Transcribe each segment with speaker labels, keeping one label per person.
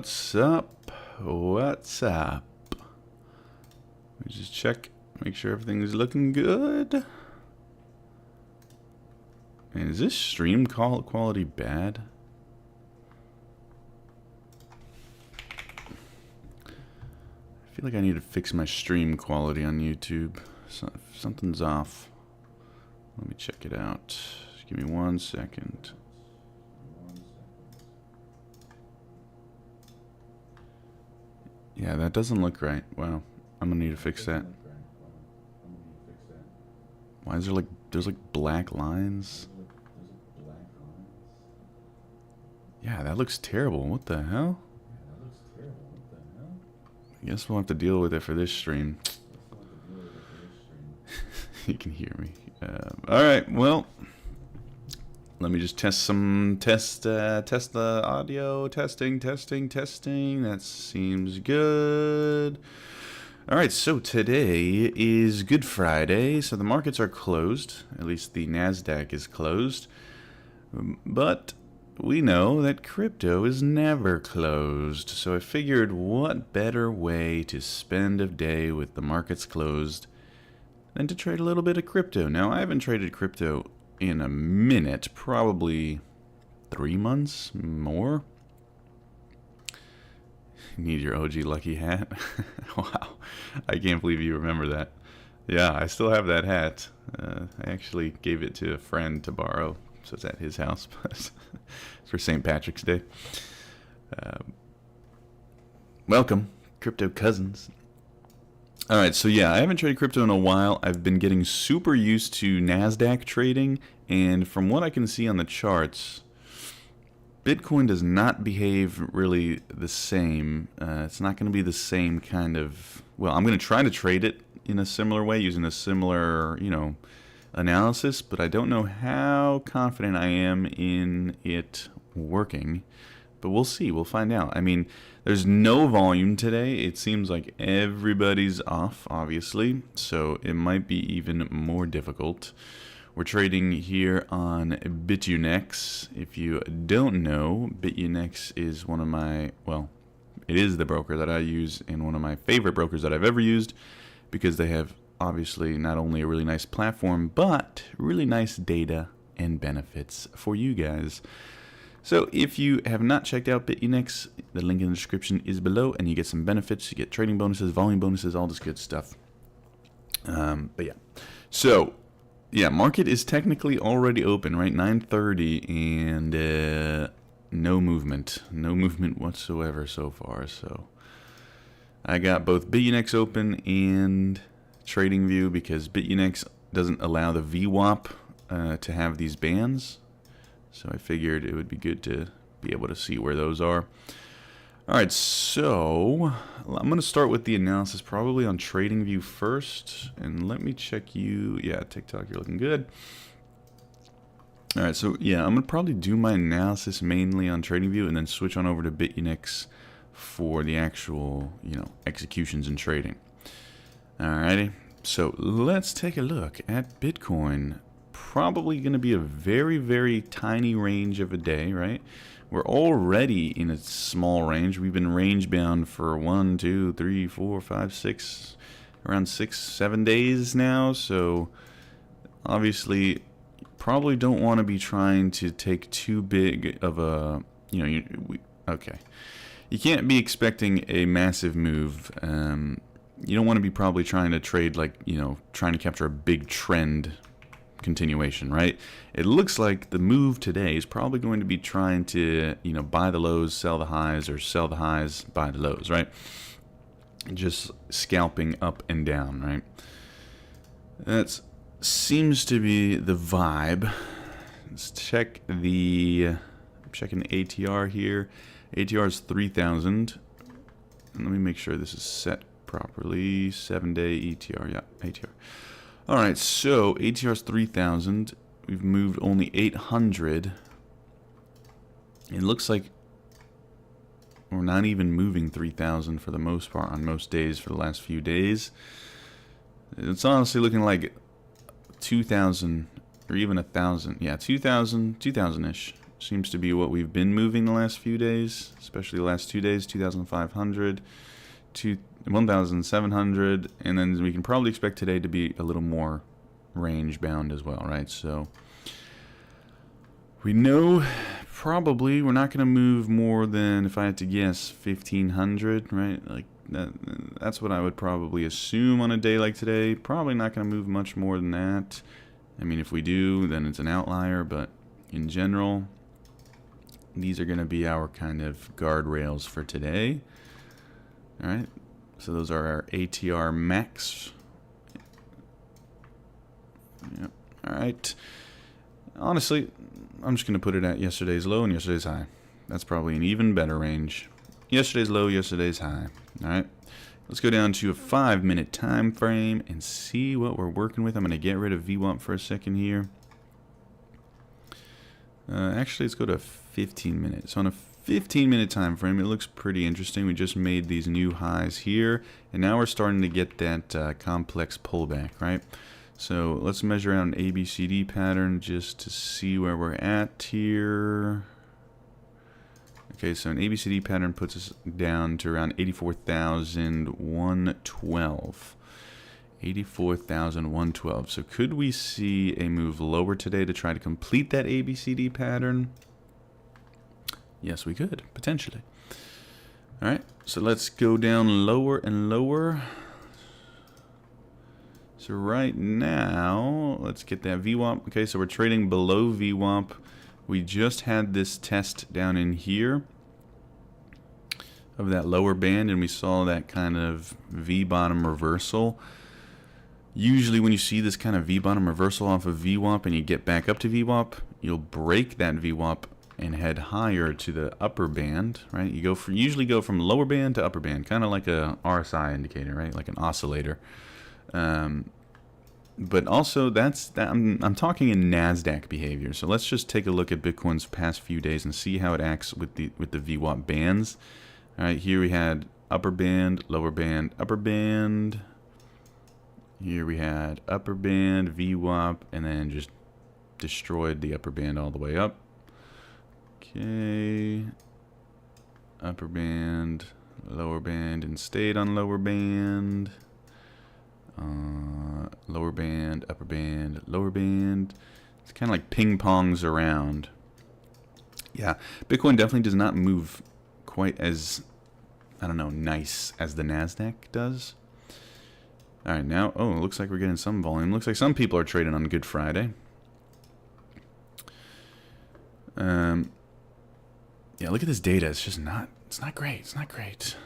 Speaker 1: What's up? What's up? Let me just check, make sure everything's looking good. Man, is this stream quality bad? I feel like I need to fix my stream quality on YouTube. Something's off. Let me check it out. Just give me 1 second. Yeah, that doesn't look right. Wow, I'm gonna need to fix that. Why is there like, there's like black lines? Yeah, that looks terrible. What the hell? I guess we'll have to deal with it for this stream. You can hear me. Alright, well, let me just test the audio. Testing. That seems good. Alright, so today is Good Friday, so the markets are closed. At least the NASDAQ is closed. But we know that crypto is never closed, so I figured what better way to spend a day with the markets closed than to trade a little bit of crypto. Now, I haven't traded crypto in a minute, probably 3 months more. You need your OG lucky hat. Wow, I can't believe you remember that. Yeah, I still have that hat. I actually gave it to a friend to borrow, so it's at his house for St. Patrick's Day. Welcome, crypto cousins. Alright, so yeah, I haven't traded crypto in a while. I've been getting super used to NASDAQ trading, and from what I can see on the charts, Bitcoin does not behave really the same. It's not going to be the same kind of... Well, I'm going to try to trade it in a similar way, using a similar, analysis, but I don't know how confident I am in it working. But we'll see. We'll find out. I mean, there's no volume today. It seems like everybody's off, obviously, so it might be even more difficult. We're trading here on BitUnex. If you don't know, BitUnex is one of my, well, it is the broker that I use and one of my favorite brokers that I've ever used, because they have obviously not only a really nice platform, but really nice data and benefits for you guys. So if you have not checked out BitUnex, the link in the description is below, and you get some benefits. You get trading bonuses, volume bonuses, all this good stuff. But yeah, so yeah, market is technically already open, right? 9:30, and no movement whatsoever so far. So I got both BitUnex open and TradingView, because BitUnex doesn't allow the VWAP to have these bands. So I figured it would be good to be able to see where those are. Alright, so I'm going to start with the analysis probably on TradingView first. And let me check you. Yeah, TikTok, you're looking good. Alright, so yeah, I'm going to probably do my analysis mainly on TradingView and then switch on over to BitUnex for the actual, executions and trading. Alrighty, so let's take a look at Bitcoin. Probably going to be a very, very tiny range of a day, right? We're already in a small range. We've been range bound for 1, 2, 3, 4, 5, 6, around 6, 7 days now. So obviously, probably don't want to be trying to take too big of a, okay. You can't be expecting a massive move. You don't want to be probably trying to trade like, trying to capture a big trend continuation, right? It looks like the move today is probably going to be trying to, buy the lows, sell the highs, or sell the highs, buy the lows, right? Just scalping up and down, right? That seems to be the vibe. Let's check I'm checking the ATR here. ATR is 3,000. Let me make sure this is set properly. 7-day ETR, yeah, ATR. Alright, so ATR is 3,000. We've moved only 800. It looks like we're not even moving 3,000 for the most part on most days for the last few days. It's honestly looking like 2,000 or even 1,000. Yeah, 2,000-ish. Seems to be what we've been moving the last few days, especially the last 2 days, 2,500 to 1,700, and then we can probably expect today to be a little more range bound as well, right? So we know probably we're not going to move more than, if I had to guess, 1,500, right? Like that's what I would probably assume on a day like today. Probably not going to move much more than that. I mean, if we do, then it's an outlier, but in general, these are going to be our kind of guardrails for today. All right, so those are our ATR max. Yep. All right. Honestly, I'm just going to put it at yesterday's low and yesterday's high. That's probably an even better range. Yesterday's low, yesterday's high. All right. Let's go down to a 5-minute time frame and see what we're working with. I'm going to get rid of VWAP for a second here. Actually, let's go to 15 minutes. So on a 15-minute time frame, it looks pretty interesting. We just made these new highs here, and now we're starting to get that complex pullback, right? So let's measure out an ABCD pattern just to see where we're at here. Okay, so an ABCD pattern puts us down to around 84,112. 84,112. So could we see a move lower today to try to complete that ABCD pattern? Yes, we could, potentially. All right, so let's go down lower and lower. So right now, let's get that VWAP. Okay, so we're trading below VWAP. We just had this test down in here of that lower band, and we saw that kind of V-bottom reversal. Usually when you see this kind of V-bottom reversal off of VWAP and you get back up to VWAP, you'll break that VWAP and head higher to the upper band, right? You usually go from lower band to upper band, kind of like a RSI indicator, right? Like an oscillator. But also I'm talking in NASDAQ behavior. So let's just take a look at Bitcoin's past few days and see how it acts with the VWAP bands. All right, here we had upper band, lower band, upper band. Here we had upper band, VWAP, and then just destroyed the upper band all the way up. Okay. Upper band, lower band, and stayed on lower band. Lower band, upper band, lower band. It's kind of like ping-pongs around. Yeah, Bitcoin definitely does not move quite as, I don't know, nice as the NASDAQ does. All right, now, oh, it looks like we're getting some volume. Looks like some people are trading on Good Friday. Yeah, look at this data. It's just not, it's not great. It's not great.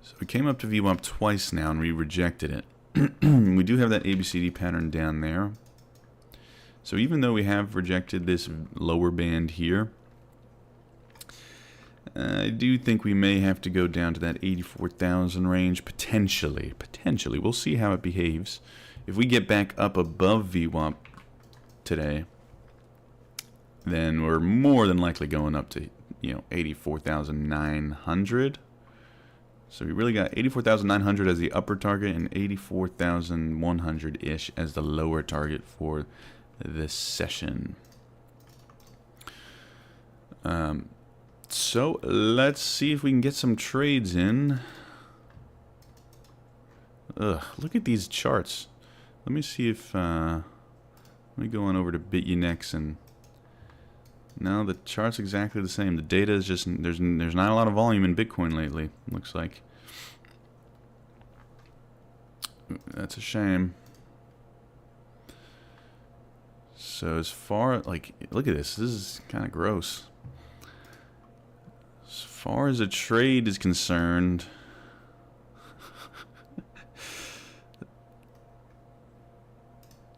Speaker 1: So we came up to VWAP twice now, and we rejected it. We do have that ABCD pattern down there. So even though we have rejected this lower band here, I do think we may have to go down to that 84,000 range, potentially. Potentially. We'll see how it behaves. If we get back up above VWAP today, then we're more than likely going up to, 84,900. So we really got 84,900 as the upper target and 84,100-ish as the lower target for this session. So let's see if we can get some trades in. Look at these charts. Let me see if let me go on over to BitUnex, and now the chart's exactly the same. The data is just there's not a lot of volume in Bitcoin lately. Looks like that's a shame. So as far like look at this. This is kind of gross. As far as a trade is concerned,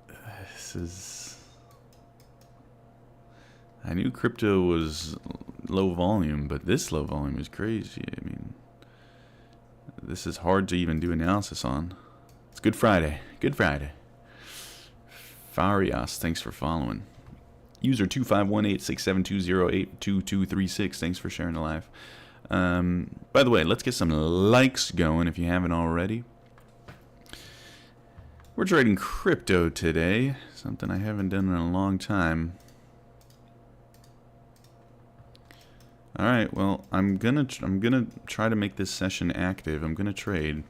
Speaker 1: this is... I knew crypto was low volume, but this low volume is crazy. I mean, this is hard to even do analysis on. It's Good Friday. Good Friday. Farias, thanks for following. User 25186720822236. Thanks for sharing the live. By the way, let's get some likes going if you haven't already. We're trading crypto today, something I haven't done in a long time. All right, well, I'm gonna try to make this session active. I'm gonna trade.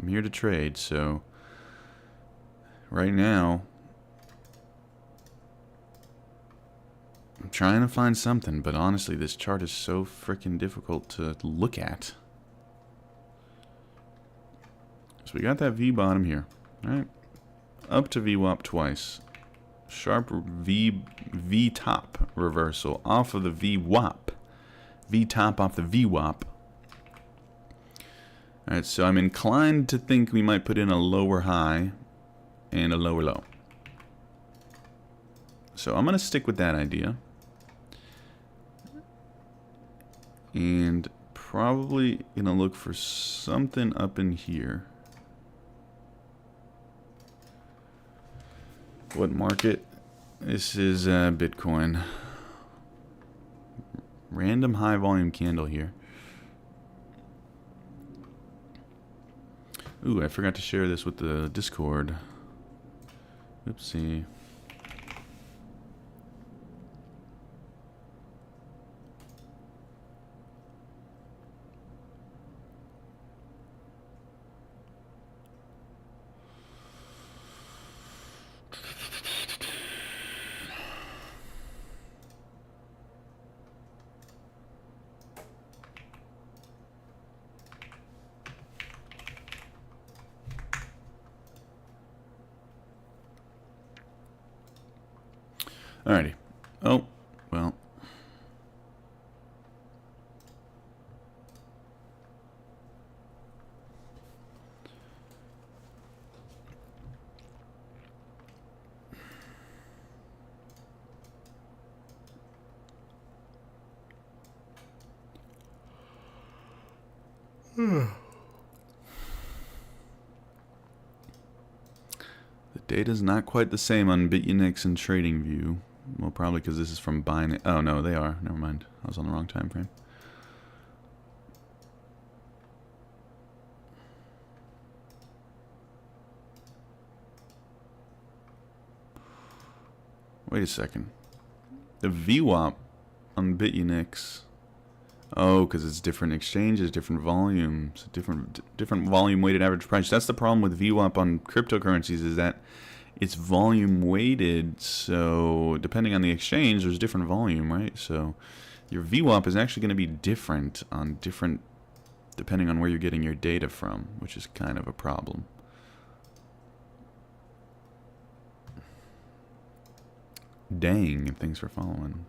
Speaker 1: I'm here to trade, so right now I'm trying to find something, but honestly, this chart is so freaking difficult to look at. So we got that V bottom here, all right? Up to VWAP twice. Sharp V top reversal off of the VWAP. V top off the VWAP. Alright, so I'm inclined to think we might put in a lower high and a lower low. So I'm going to stick with that idea. And probably going to look for something up in here. What market? This is Bitcoin. Random high volume candle here. Ooh, I forgot to share this with the Discord. Oopsie. Alrighty. Oh, well. The data's not quite the same on BitUnix and TradingView. Well, probably because this is from Binance. Oh, no, they are. Never mind. I was on the wrong time frame. Wait a second. The VWAP on BitUnix. Oh, because it's different exchanges, different volumes, different volume weighted average price. That's the problem with VWAP on cryptocurrencies, is that it's volume weighted, so depending on the exchange, there's different volume, right? So your VWAP is actually going to be different depending on where you're getting your data from, which is kind of a problem. Dang, thanks for following.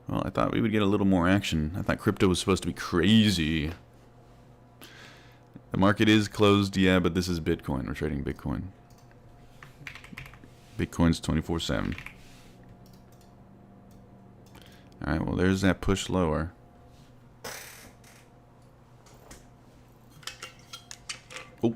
Speaker 1: Well, I thought we would get a little more action. I thought crypto was supposed to be crazy. The market is closed, yeah, but this is Bitcoin. We're trading Bitcoin. Bitcoin's 24/7. Alright, well, there's that push lower. Oh.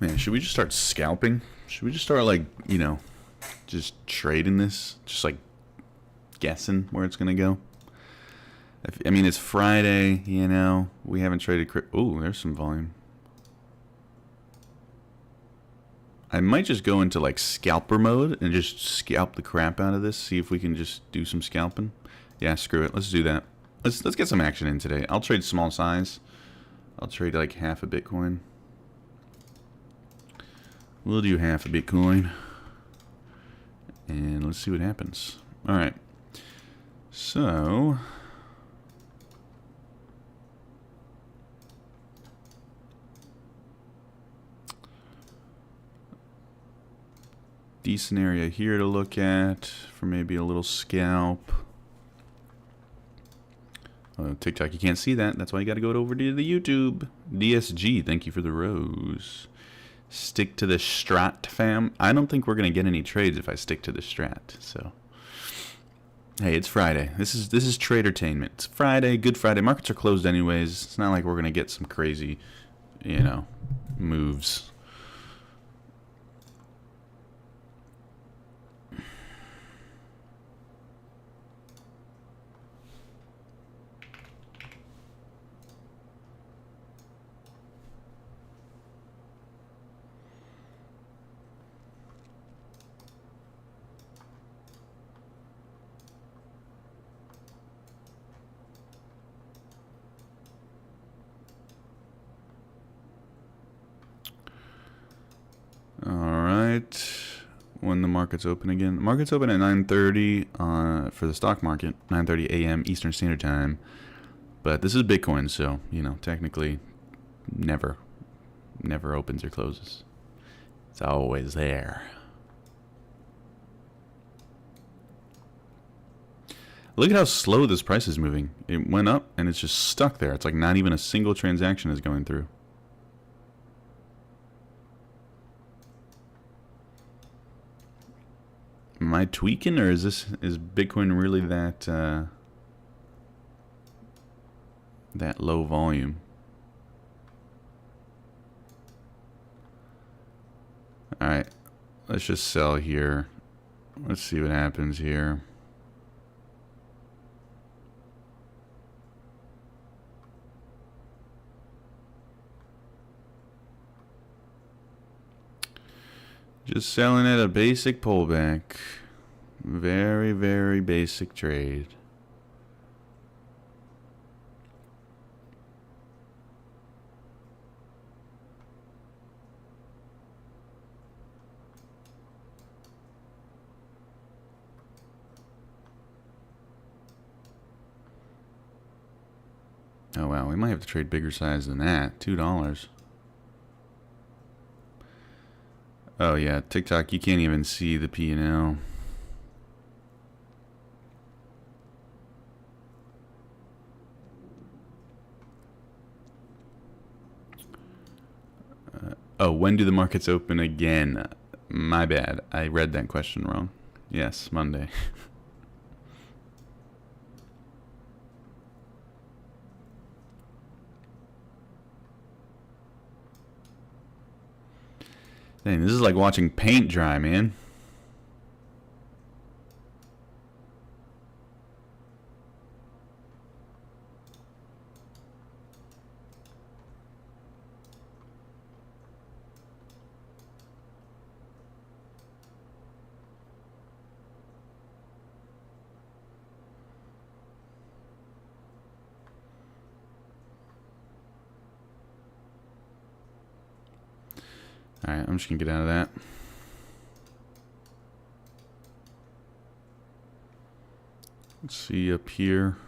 Speaker 1: Man, should we just start scalping? Should we just start, like, you know, just trading this? Just, like, guessing where it's going to go? I mean, it's Friday, you know. We haven't traded crypto. Oh, there's some volume. I might just go into, like, scalper mode and just scalp the crap out of this. See if we can just do some scalping. Yeah, screw it. Let's do that. Let's get some action in today. I'll trade small size. I'll trade, like, half a Bitcoin. We'll do half a Bitcoin. And let's see what happens. Alright. So decent area here to look at for maybe a little scalp. TikTok, you can't see that. That's why you got to go over to the YouTube. DSG, thank you for the rose. Stick to the strat, fam. I don't think we're going to get any trades if I stick to the strat. So Hey, it's Friday. This is Tradertainment. It's Friday, Good Friday. Markets are closed anyways. It's not like we're gonna get some crazy, moves. All right. When the markets open again. The markets open at 9:30 for the stock market, 9:30 a.m. Eastern Standard Time. But this is Bitcoin, so technically, never opens or closes. It's always there. Look at how slow this price is moving. It went up and it's just stuck there. It's like not even a single transaction is going through. Am I tweaking, or is Bitcoin really that low volume? All right, let's just sell here. Let's see what happens here. Just selling at a basic pullback. Very, very basic trade. Oh wow, we might have to trade bigger size than that. $2. Oh yeah, TikTok, you can't even see the P&L. Oh, when do the markets open again? My bad, I read that question wrong. Yes, Monday. Dang, this is like watching paint dry, man. Alright, I'm just gonna get out of that. Let's see up here.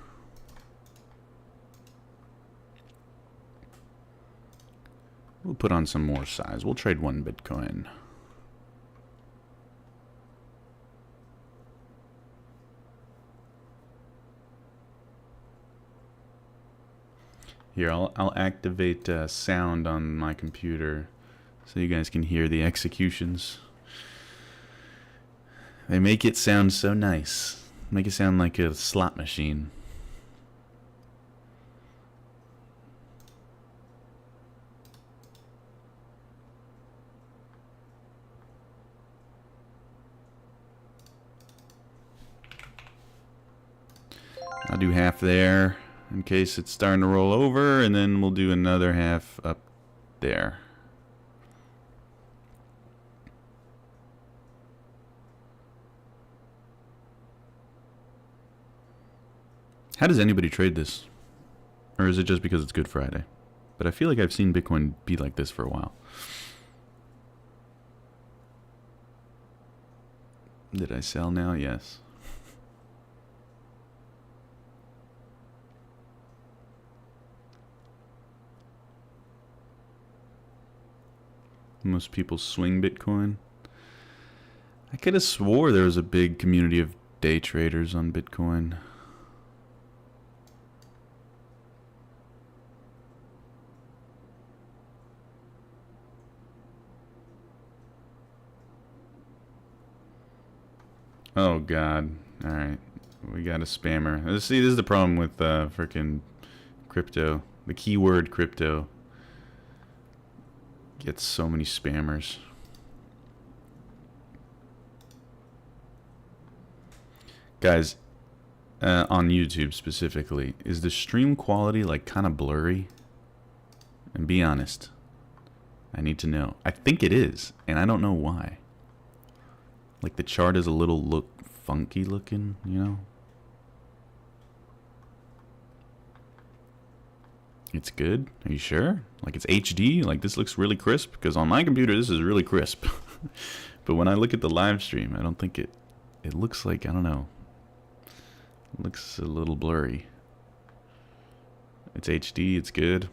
Speaker 1: We'll put on some more size. We'll trade 1 Bitcoin. Here, I'll activate sound on my computer so you guys can hear the executions. They make it sound so nice. Make it sound like a slot machine. I'll do half there in case it's starting to roll over, and then we'll do another half up there. How does anybody trade this? Or is it just because it's Good Friday? But I feel like I've seen Bitcoin be like this for a while. Did I sell now? Yes. Most people swing Bitcoin. I could have swore there was a big community of day traders on Bitcoin. Oh God. Alright. We got a spammer. See, this is the problem with freaking crypto. The keyword crypto gets so many spammers. Guys, on YouTube specifically, is the stream quality like kind of blurry? And be honest. I need to know. I think it is, and I don't know why. Like the chart is a little funky looking, you know? It's good? Are you sure? Like it's HD? Like this looks really crisp? Because on my computer this is really crisp. But when I look at the live stream, I don't think it looks like, I don't know. It looks a little blurry. It's HD, it's good.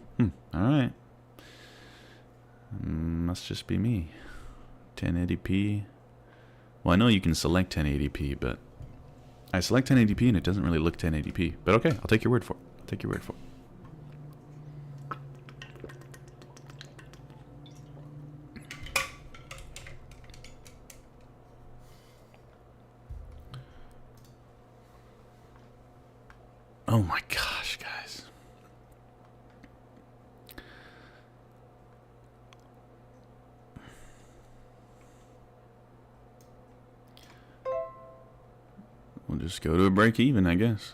Speaker 1: Alright. Must just be me. 1080p. Well, I know you can select 1080p, but I select 1080p and it doesn't really look 1080p. But okay, I'll take your word for it. I'll take your word for it. Oh my gosh, guys. We'll just go to a break even, I guess.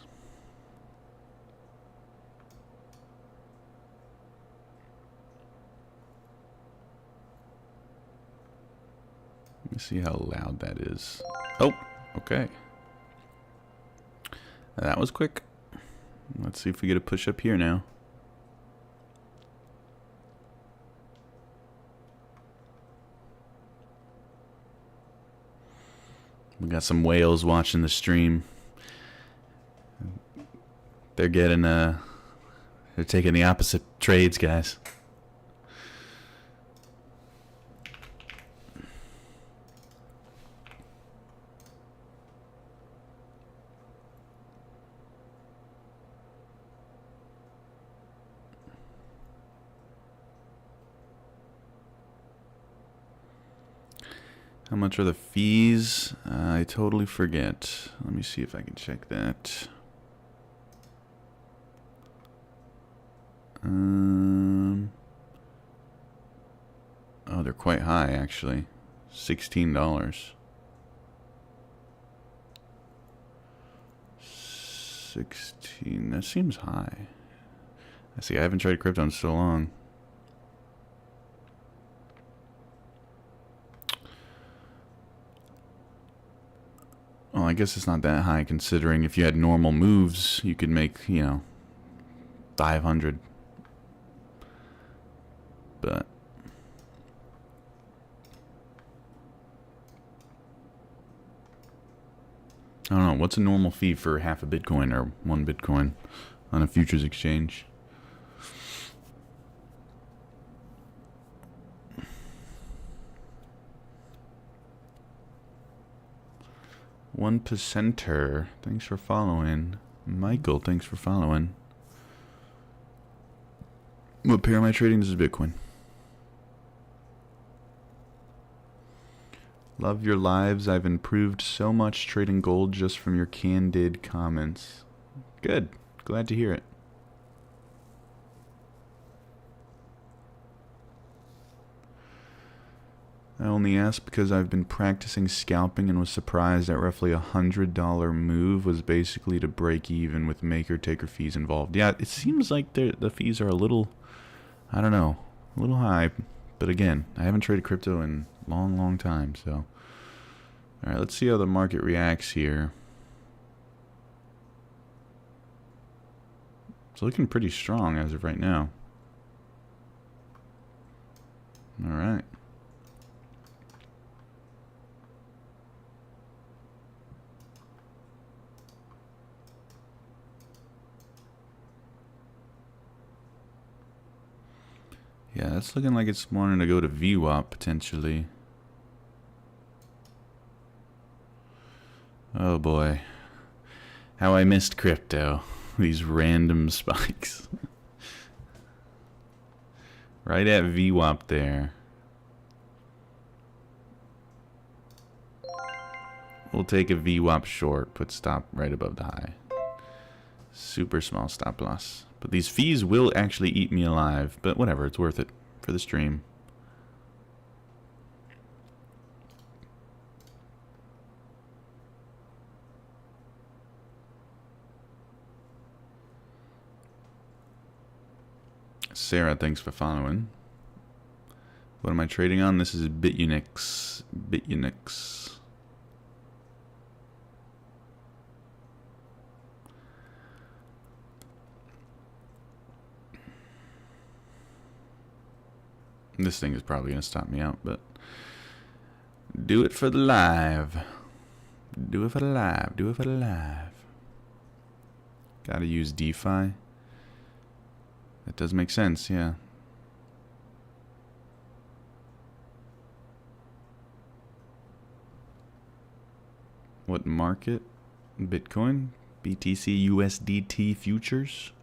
Speaker 1: Let me see how loud that is. Oh, okay. That was quick. Let's see if we get a push up here now. We got some whales watching the stream. They're getting they're taking the opposite trades, guys. How much are the fees? I totally forget. Let me see if I can check that. Oh, they're quite high, actually. $16. 16. That seems high. I see. I haven't traded crypto in so long. Well, I guess it's not that high considering if you had normal moves, you could make, you know, 500. But I don't know. What's a normal fee for half a Bitcoin or 1 Bitcoin on a futures exchange? One percenter. Thanks for following. Michael, thanks for following. What pair am I trading? This is Bitcoin. Love your lives. I've improved so much trading gold just from your candid comments. Good. Glad to hear it. I only asked because I've been practicing scalping and was surprised that roughly $100 move was basically to break even with maker-taker fees involved. Yeah, it seems like the fees are a little, I don't know, a little high. But again, I haven't traded crypto in a long, long time, so. Alright, let's see how the market reacts here. It's looking pretty strong as of right now. Alright. Yeah, that's looking like it's wanting to go to VWAP potentially. Oh boy. How I missed crypto. These random spikes. Right at VWAP there. We'll take a VWAP short, put stop right above the high. Super small stop loss. But these fees will actually eat me alive, but whatever, it's worth it for the stream. Sarah, thanks for following. What am I trading on? This is BitUnix. BitUnix. This thing is probably going to stop me out, but do it for the live. Do it for the live. Do it for the live. Gotta use DeFi. That does make sense, yeah. What market? Bitcoin? BTC USDT futures?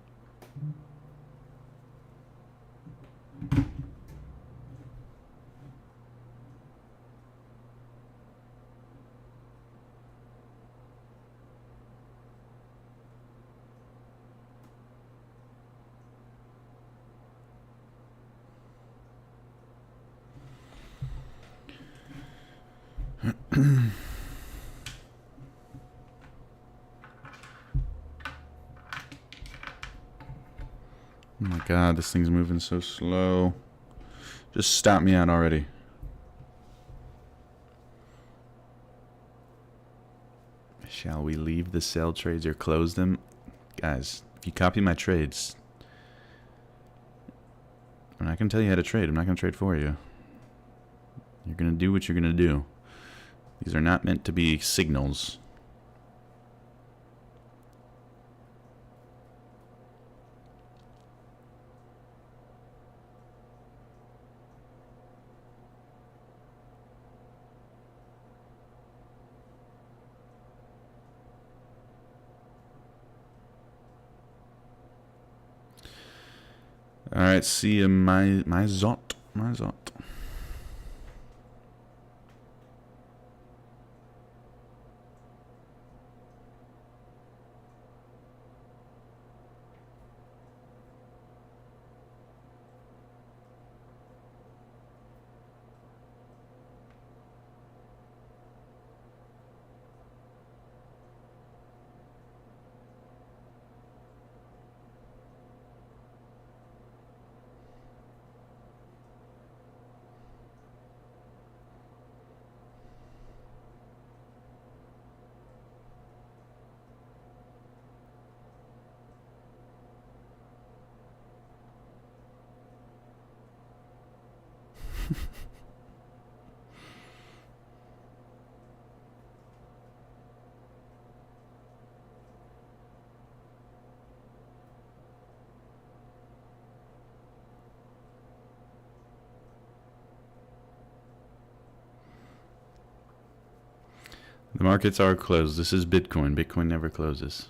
Speaker 1: Oh my god, this thing's moving so slow. Just stop me out already. Shall we leave the sell trades or close them? Guys, if you copy my trades, I'm not going to tell you how to trade. I'm not going to trade for you. You're going to do what you're going to do. These are not meant to be signals. Alright, see you, my Zot. My Zot. The markets are closed. This is Bitcoin. Bitcoin never closes.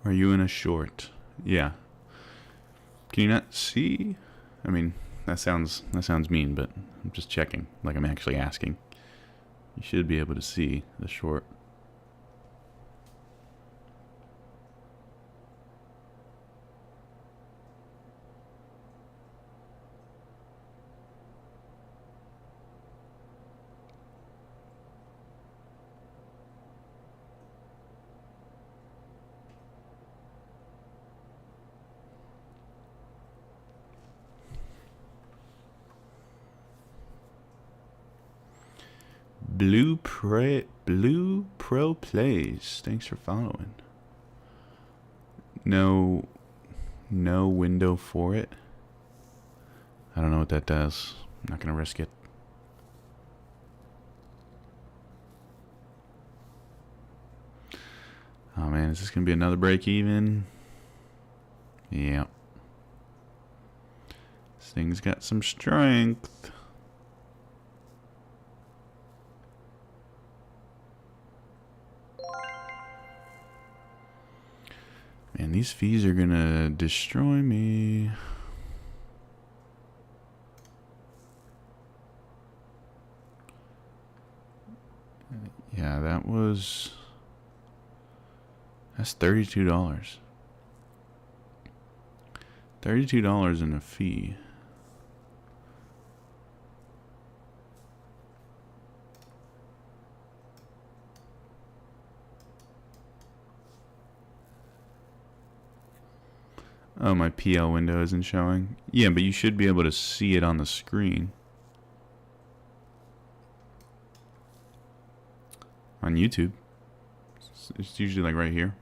Speaker 1: Are you in a short? Yeah. Can you not see? I mean, that sounds mean, but I'm just checking, like I'm actually asking. You should be able to see the short. Blue Pro Plays. Thanks for following. No window for it. I don't know what that does. I'm not gonna risk it. Oh man, is this gonna be another break even? Yeah. thing's got some strength. Man, these fees are gonna destroy me. Yeah, that's $32. $32 in a fee. Oh, my PL window isn't showing. Yeah, but you should be able to see it on the screen. On YouTube. It's usually like right here.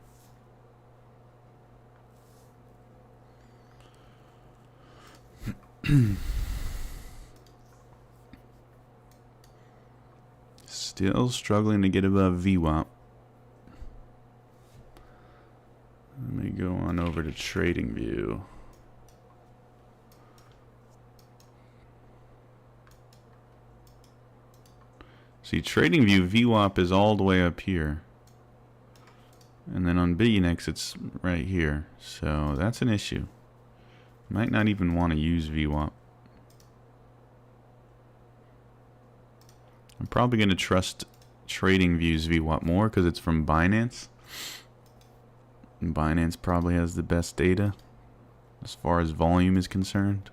Speaker 1: Still struggling to get above VWAP. Let me go on over to Trading View. See, Trading View VWAP is all the way up here. And then on Billionex it's right here. So that's an issue. Might not even want to use VWAP. I'm probably going to trust Trading View's VWAP more because it's from Binance. And Binance probably has the best data as far as volume is concerned.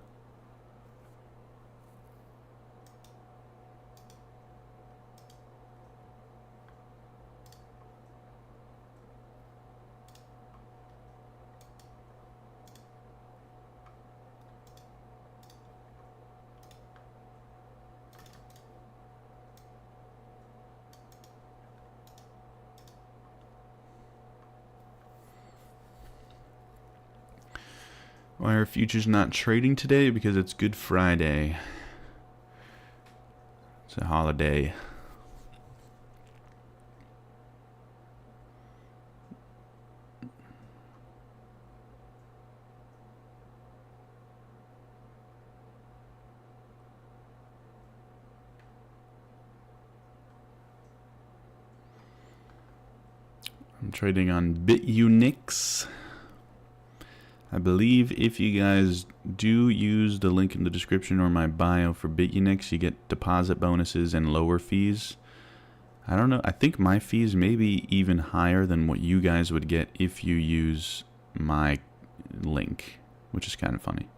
Speaker 1: Why are futures not trading today? Because it's Good Friday. It's a holiday. I'm trading on BitUnix. I believe if you guys do use the link in the description or my bio for BitUnix, you get deposit bonuses and lower fees. I don't know. I think my fees may be even higher than what you guys would get if you use my link, which is kind of funny.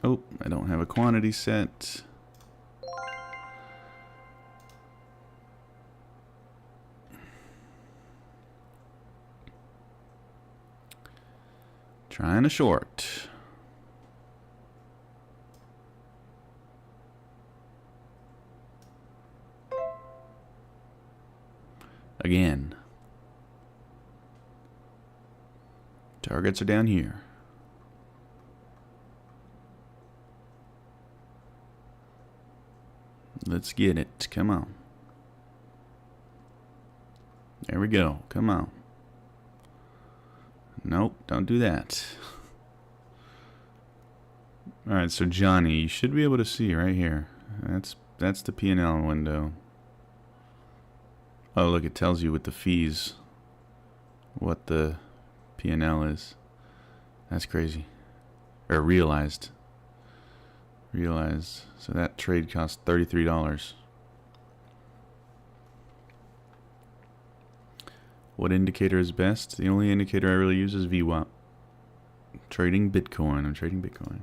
Speaker 1: Oh, I don't have a quantity set. Trying to short. Again. Targets are down here. Let's get it. Come on. There we go. Come on. Nope, don't do that. Alright, so Johnny, you should be able to see right here. That's the P&L window. Oh, look, it tells you with the fees what the P&L is. That's crazy. Or realized. Realized. So that trade cost $33. What indicator is best? The only indicator I really use is VWAP. Trading Bitcoin. I'm trading Bitcoin.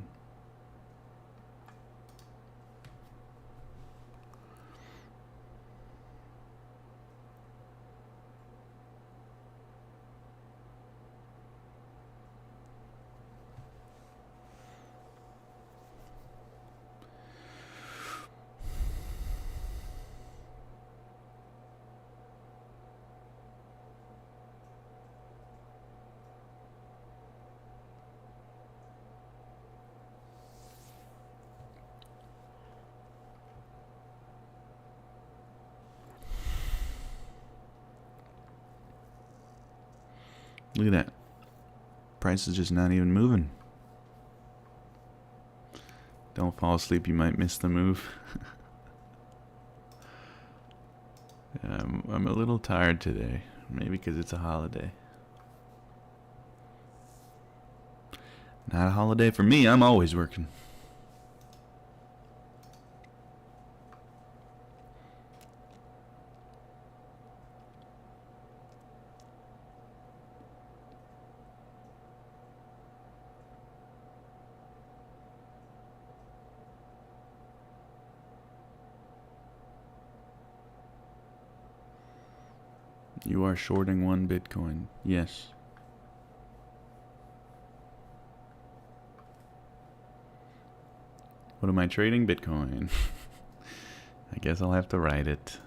Speaker 1: Look at that. price is just not even moving. Don't fall asleep, you might miss the move. I'm a little tired today. Maybe because it's a holiday. Not a holiday for me, I'm always working. You are shorting 1 Bitcoin. Yes. What am I trading? Bitcoin. I guess I'll have to write it.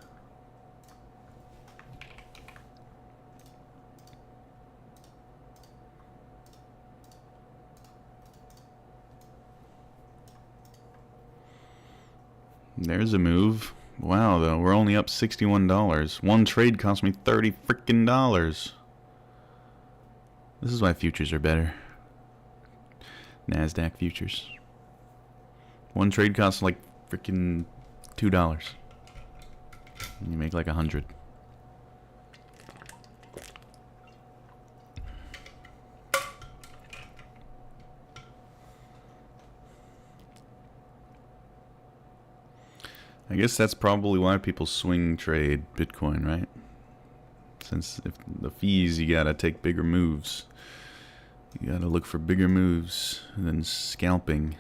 Speaker 1: There's a move. Wow, though, we're only up $61. One trade cost me $30 freaking dollars. This is why futures are better. NASDAQ futures. One trade costs like freaking $2. And you make like 100. I guess that's probably why people swing trade Bitcoin, right? Since if the fees, you gotta take bigger moves. You gotta look for bigger moves than scalping.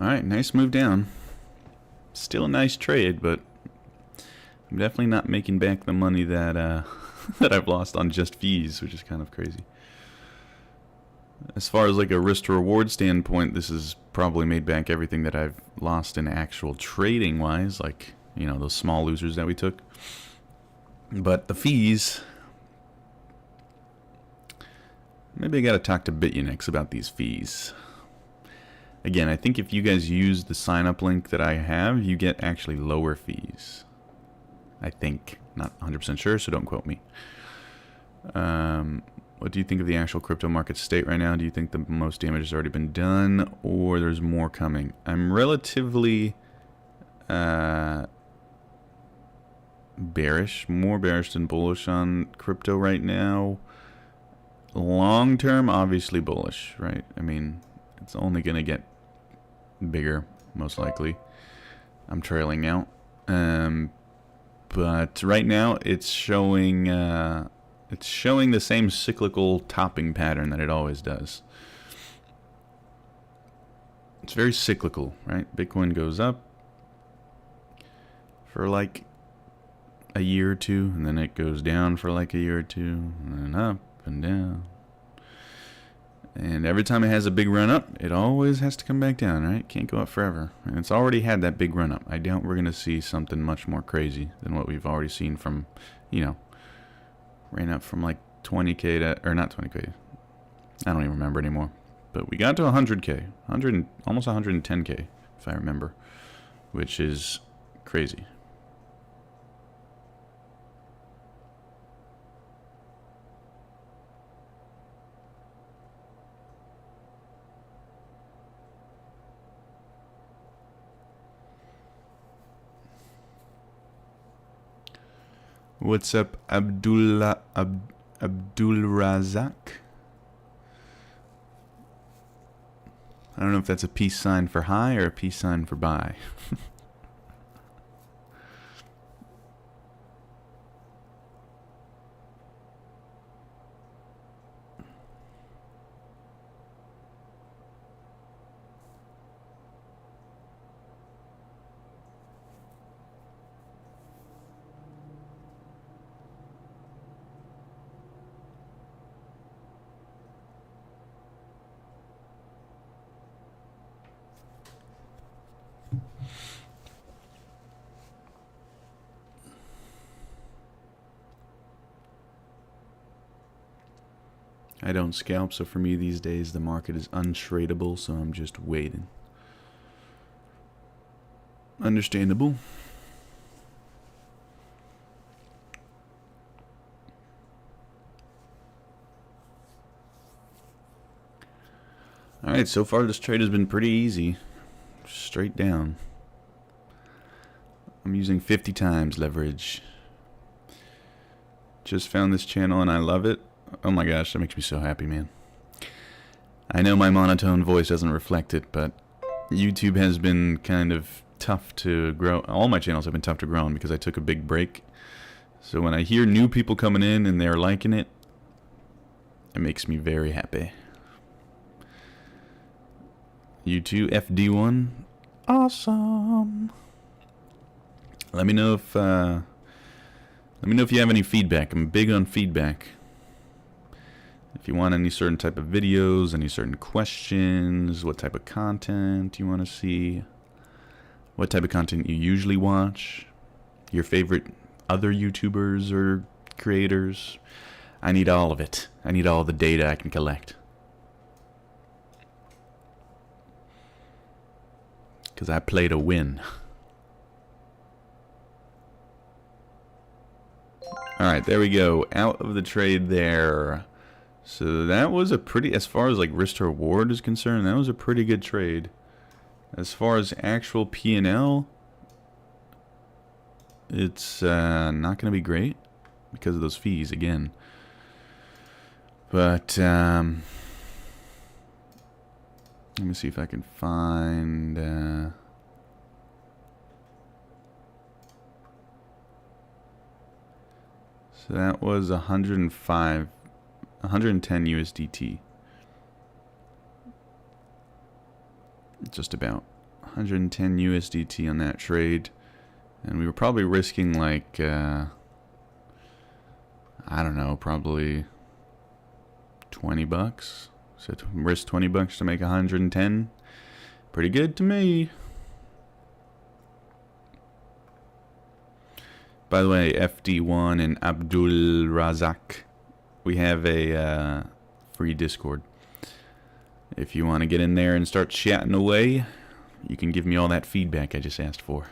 Speaker 1: Alright, nice move down. Still a nice trade, but I'm definitely not making back the money that that I've lost on just fees, which is kind of crazy. As far as like a risk to reward standpoint, this has probably made back everything that I've lost in actual trading wise, like, you know, those small losers that we took. But the fees, maybe I gotta talk to BitUnix about these fees. Again, I think if you guys use the sign up link that I have, you get actually lower fees. I think. Not 100% sure, so don't quote me. What do you think of the actual crypto market state right now? Do you think the most damage has already been done, or there's more coming? I'm relatively bearish, more bearish than bullish on crypto right now. Long term, obviously bullish, right? I mean, it's only going to get bigger, most likely. I'm trailing now. But right now, it's showing the same cyclical topping pattern that it always does. It's very cyclical, right? Bitcoin goes up for like a year or two, and then it goes down for like a year or two, and then up and down. And every time it has a big run up, it always has to come back down, right? Can't go up forever. And it's already had that big run up. I doubt we're going to see something much more crazy than what we've already seen from, you know, ran up from like 20K to, or not 20K. I don't even remember anymore. But we got to 100K, almost 110K, if I remember, which is crazy. What's up, Abdul Razak? I don't know if that's a peace sign for hi or a peace sign for bye. I don't scalp, so for me these days the market is untradeable, so I'm just waiting. Understandable. Alright, so far this trade has been pretty easy. Straight down. I'm using 50 times leverage. Just found this channel and I love it. Oh my gosh, that makes me so happy, man. I know my monotone voice doesn't reflect it, but YouTube has been kind of tough to grow. All my channels have been tough to grow on because I took a big break. So when I hear new people coming in and they're liking it, it makes me very happy. U2 FD1, awesome. Let me know if you have any feedback. I'm big on feedback. If you want any certain type of videos, any certain questions, what type of content you want to see, what type of content you usually watch, your favorite other YouTubers or creators. I need all of it. I need all the data I can collect. Because I play to win. Alright, there we go. Out of the trade there. So that was a pretty, as far as like risk to reward is concerned, that was a pretty good trade. As far as actual P&L, it's not going to be great because of those fees again. But let me see if I can find so that was 110 USDT. Just about 110 USDT on that trade. And we were probably risking like, I don't know, probably 20 bucks. So to risk 20 bucks to make 110. Pretty good to me. By the way, FD1 and Abdul Razak, we have a free Discord. If you want to get in there and start chatting away, you can give me all that feedback I just asked for.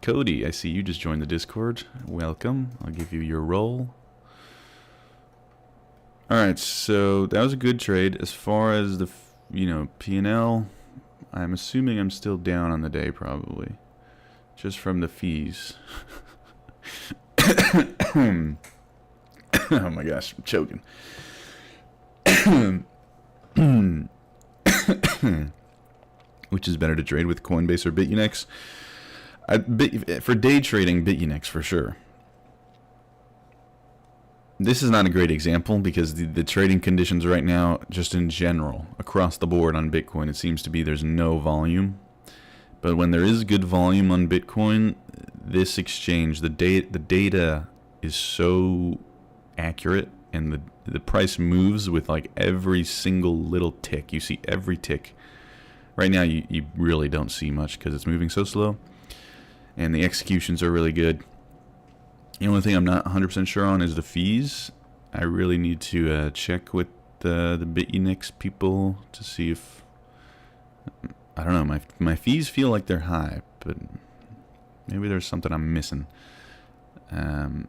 Speaker 1: Cody, I see you just joined the Discord. Welcome. I'll give you your role. Alright, so that was a good trade. As far as the, P&L, I'm assuming I'm still down on the day probably. Just from the fees. Oh my gosh, I'm choking. Which is better to trade with Coinbase or Bitfinex? For day trading, Bitfinex for sure. This is not a great example because the trading conditions right now, just in general, across the board on Bitcoin, it seems to be there's no volume. But when there is good volume on Bitcoin, this exchange, the data is so accurate, and the price moves with like every single little tick. You see every tick. Right now you really don't see much because it's moving so slow, and the executions are really good. The only thing I'm not 100% sure on is the fees. I really need to check with the Bitfinex people to see if, I don't know, my fees feel like they're high, but maybe there's something I'm missing. It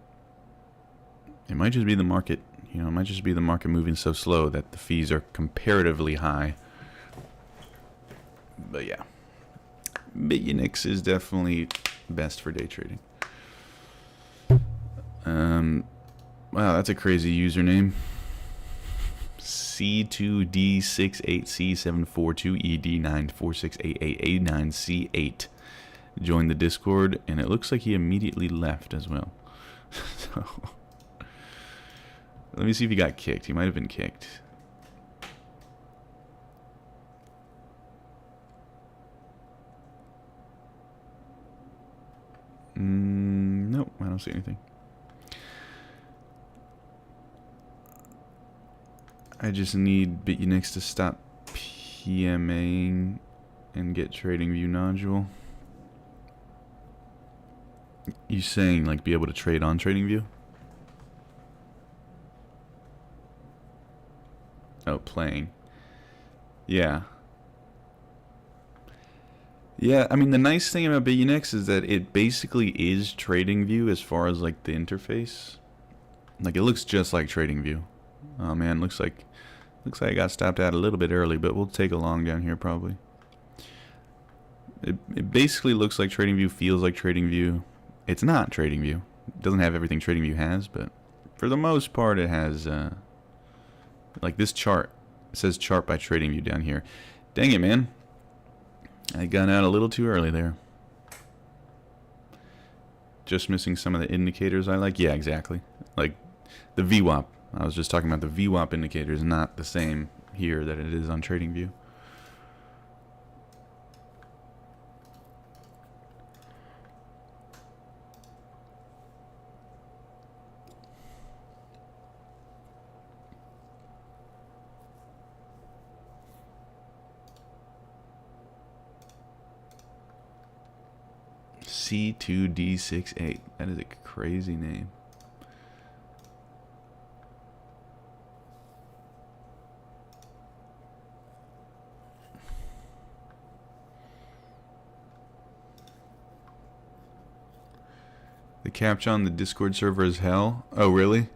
Speaker 1: might just be the market. It might just be the market moving so slow that the fees are comparatively high. But yeah, Bitfinex is definitely best for day trading. Wow, that's a crazy username. C2D68C742ED9468889C8 joined the Discord, and it looks like he immediately left as well. So let me see if he got kicked. He might have been kicked. Nope, I don't see anything. I just need Bitfinex to stop PMing and get trading view nodule. You saying like be able to trade on trading view? Oh, playing. Yeah. Yeah, I mean the nice thing about Unix is that it basically is trading view as far as like the interface. Like it looks just like trading view. Oh man, looks like I got stopped out a little bit early, but we'll take a long down here probably. It basically looks like trading view, feels like trading view. It's not trading view. It doesn't have everything trading view has, but for the most part it has like this chart. It says chart by trading view down here. Dang it, man. I got out a little too early there. Just missing some of the indicators I like. Yeah, exactly. Like the VWAP. I was just talking about the VWAP indicators, not the same here that it is on TradingView. C2D68. That is a crazy name. The captcha on the Discord server is hell. Oh, really?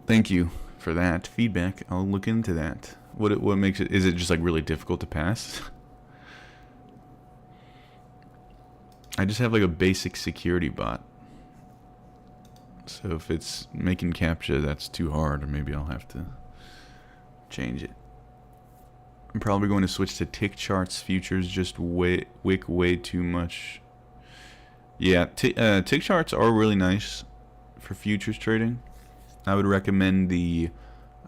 Speaker 1: Thank you for that feedback. I'll look into that. What makes it? Is it just like really difficult to pass? I just have like a basic security bot. So if it's making captcha that's too hard, or maybe I'll have to change it. I'm probably going to switch to tick charts futures, just wick way too much. Yeah, tick charts are really nice for futures trading. I would recommend the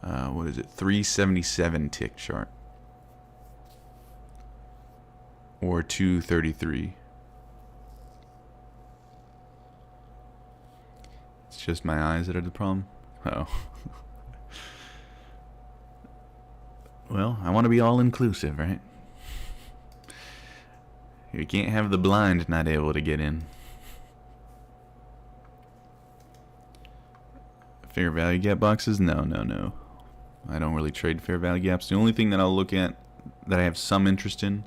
Speaker 1: what is it, 377 tick chart or 233. It's just my eyes that are the problem. Oh. Well, I want to be all inclusive, right? You can't have the blind not able to get in. Fair value gap boxes? No. I don't really trade fair value gaps. The only thing that I'll look at that I have some interest in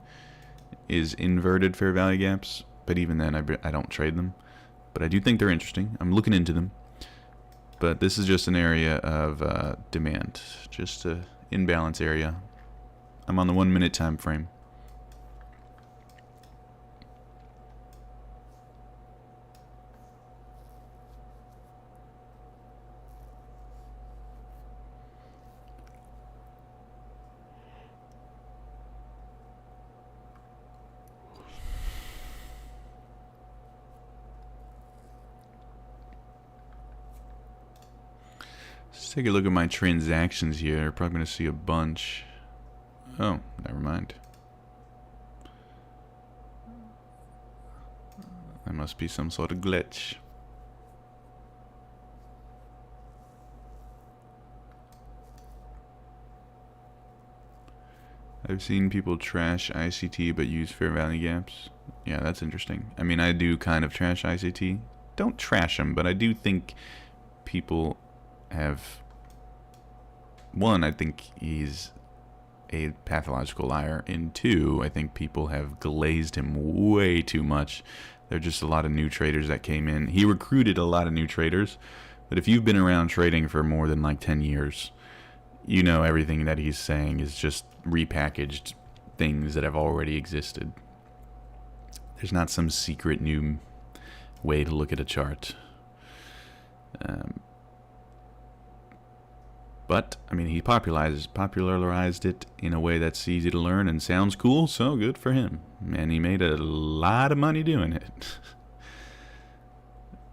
Speaker 1: is inverted fair value gaps, but even then I don't trade them. But I do think they're interesting. I'm looking into them. But this is just an area of demand, just an imbalance area. I'm on the 1 minute time frame. Let's take a look at my transactions here. You're probably going to see a bunch. Oh, never mind. That must be some sort of glitch. I've seen people trash ICT but use fair value gaps. Yeah, that's interesting. I mean, I do kind of trash ICT. Don't trash them, but I do think people have... One, I think he's a pathological liar. And two, I think people have glazed him way too much. There are just a lot of new traders that came in. He recruited a lot of new traders. But if you've been around trading for more than like 10 years, you know everything that he's saying is just repackaged things that have already existed. There's not some secret new way to look at a chart. But, I mean, he popularized it in a way that's easy to learn and sounds cool, so good for him. And he made a lot of money doing it.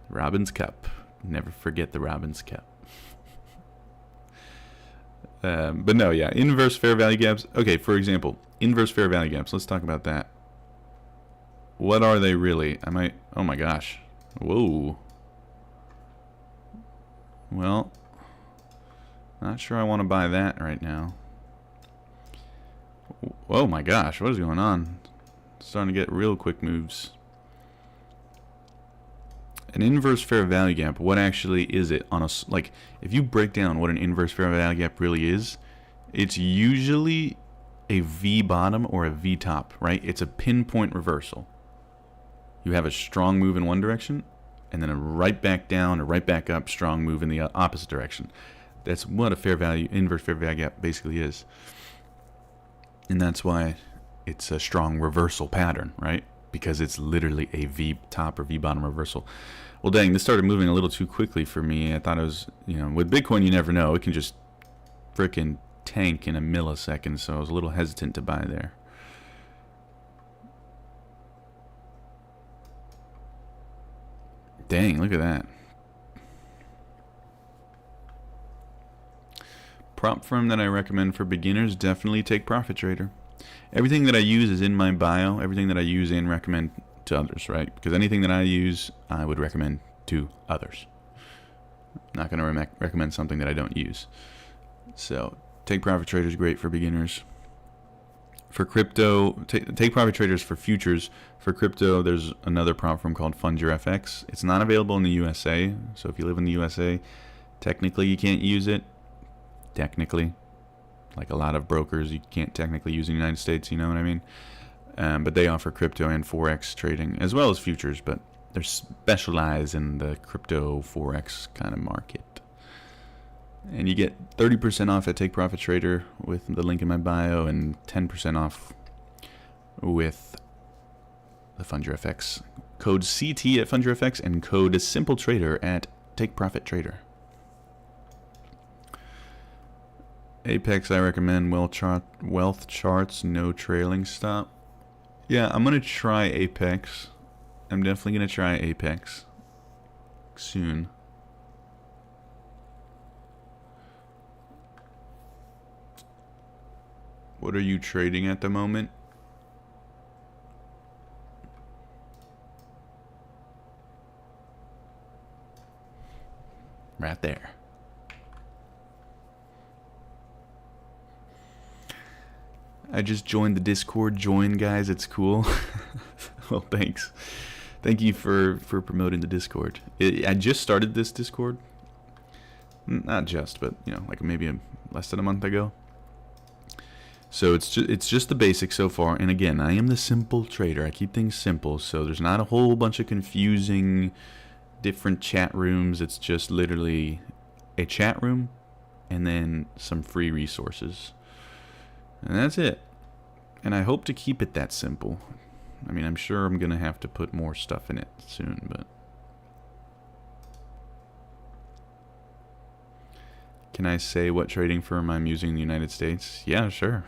Speaker 1: Robin's Cup. Never forget the Robin's Cup. But no, yeah, inverse fair value gaps. Okay, for example, inverse fair value gaps. Let's talk about that. What are they really? Oh my gosh. Whoa. Well, not sure I want to buy that right now. Oh my gosh, what is going on? It's starting to get real quick moves. An inverse fair value gap, what actually is it on a, like, if you break down what an inverse fair value gap really is, it's usually a V bottom or a V top, right? It's a pinpoint reversal. You have a strong move in one direction, and then a right back down or right back up strong move in the opposite direction. That's what a fair value, inverse fair value gap basically is. And that's why it's a strong reversal pattern, right? Because it's literally a V top or V bottom reversal. Well, dang, this started moving a little too quickly for me. I thought it was, you know, with Bitcoin, you never know. It can just frickin' tank in a millisecond, so I was a little hesitant to buy there. Dang, look at that. Prop firm that I recommend for beginners, definitely take Profit Trader. Everything that I use is in my bio. Everything that I use and recommend to others, right? Because anything that I use, I would recommend to others. I'm not going to recommend something that I don't use. So, take Profit Traders, great for beginners. For crypto, take Profit Traders for futures. For crypto, there's another prop firm called Fund Your FX. It's not available in the USA, so if you live in the USA, technically you can't use it. Technically. Like a lot of brokers, you can't technically use in the United States, you know what I mean? But they offer crypto and Forex trading, as well as futures, but they're specialized in the crypto Forex kind of market. And you get 30% off at Take Profit Trader with the link in my bio, and 10% off with the Fund Your FX. Code CT at Fund Your FX and code SimpleTrader at Take Profit Trader. Apex, I recommend wealth charts, no trailing stop. Yeah, I'm going to try Apex. I'm definitely going to try Apex soon. What are you trading at the moment? Right there. I just joined the Discord. Join, guys. It's cool. Well, thanks. Thank you for promoting the Discord. I just started this Discord. Not just, but, you know, like maybe less than a month ago. So it's just the basics so far. And again, I am the simple trader. I keep things simple. So there's not a whole bunch of confusing different chat rooms. It's just literally a chat room and then some free resources. And that's it. And I hope to keep it that simple. I mean, I'm sure I'm going to have to put more stuff in it soon, but... Can I say what trading firm I'm using in the United States? Yeah, sure.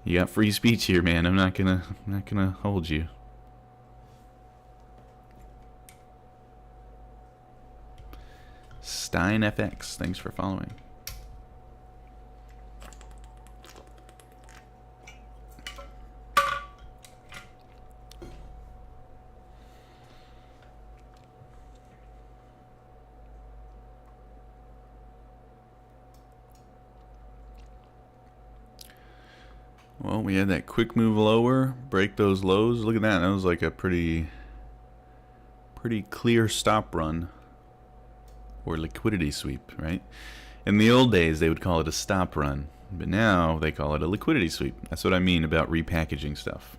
Speaker 1: You got free speech here, man. I'm not gonna hold you. Stein FX, thanks for following. Well, we had that quick move lower, break those lows. Look at that. That was like a pretty clear stop run or liquidity sweep, right? In the old days, they would call it a stop run, but now they call it a liquidity sweep. That's what I mean about repackaging stuff.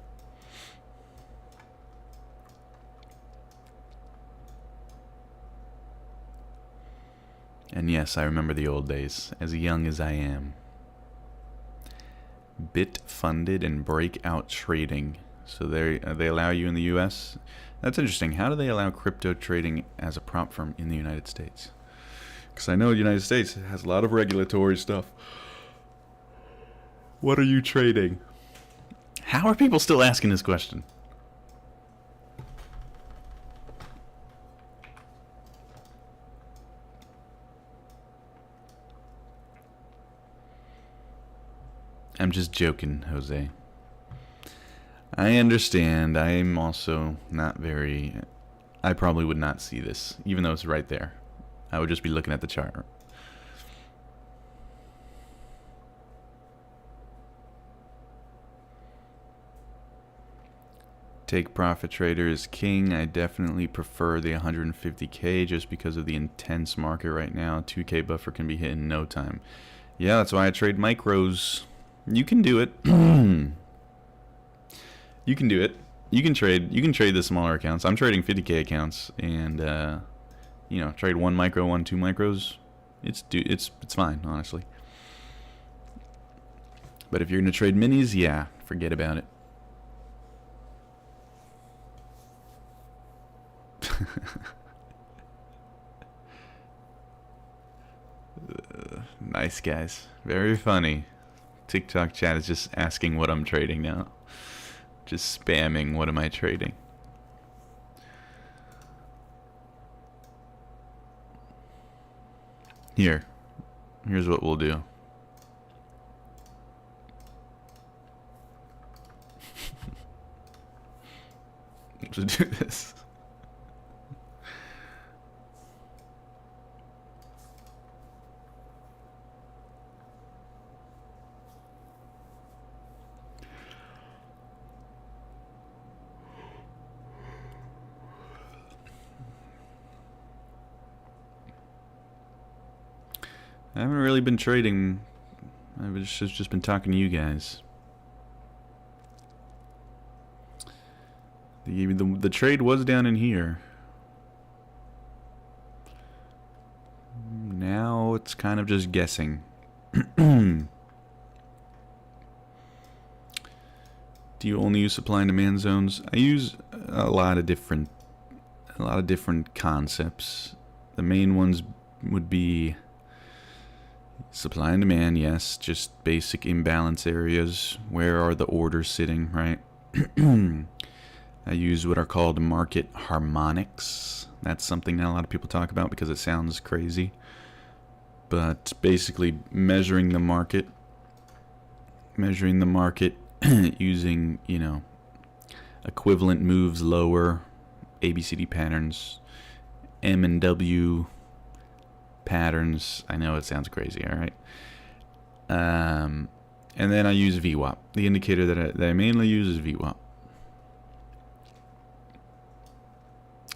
Speaker 1: And yes, I remember the old days, as young as I am. Bit funded and breakout trading. So they allow you in the US. That's interesting. How do they allow crypto trading as a prop firm in the United States? Because I know the United States has a lot of regulatory stuff. What are you trading? How are people still asking this question? I'm just joking, Jose. I understand. I'm also not very... I probably would not see this, even though it's right there. I would just be looking at the chart. take profit trader as king. I definitely prefer the 150k just because of the intense market right now. 2k buffer can be hit in no time. Yeah, that's why I trade micros. You can do it. You can do it. You can trade the smaller accounts. I'm trading 50k accounts, and you know, trade 1 micro, 2 micros. It's fine, honestly. But if you're gonna trade minis, yeah, forget about it. Nice, guys. Very funny. TikTok chat is just asking what I'm trading now. Just spamming, what am I trading? Here's what we'll do. To do this. I haven't really been trading. I've just been talking to you guys. The trade was down in here. Now it's kind of just guessing. Do you only use supply and demand zones? I use a lot of different concepts. The main ones would be supply and demand, yes, just basic imbalance areas. Where are the orders sitting, right? I use what are called market harmonics. That's something that a lot of people talk about because it sounds crazy. But basically measuring the market using, you know, equivalent moves lower, ABCD patterns, M and W patterns. I know it sounds crazy, all right? And then I use VWAP. The indicator that I mainly use is VWAP.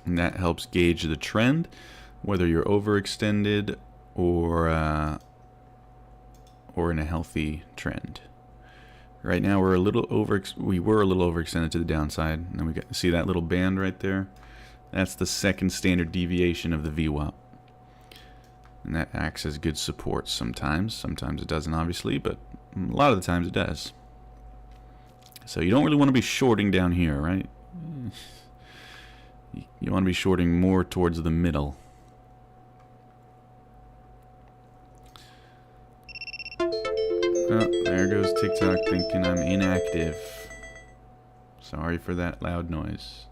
Speaker 1: And that helps gauge the trend, whether you're overextended or in a healthy trend. Right now we were a little overextended to the downside, and we see that little band right there. That's the second standard deviation of the VWAP. And that acts as good support sometimes. Sometimes it doesn't, obviously, but a lot of the times it does. So you don't really want to be shorting down here, right? You want to be shorting more towards the middle. Oh, there goes TikTok thinking I'm inactive. Sorry for that loud noise.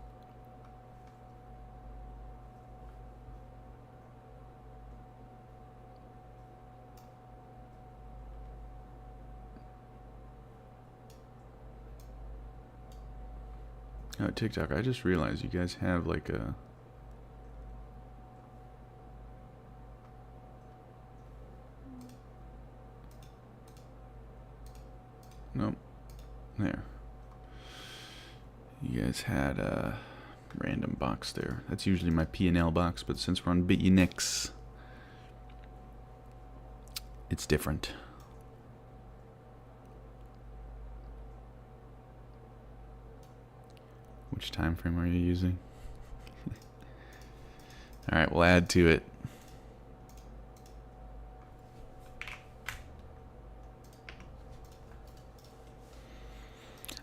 Speaker 1: Oh, TikTok, I just realized you guys have like a... Nope. There. You guys had a random box there. That's usually my P&L box, but since we're on BitUnix, it's different. Which time frame are you using? Alright, we'll add to it.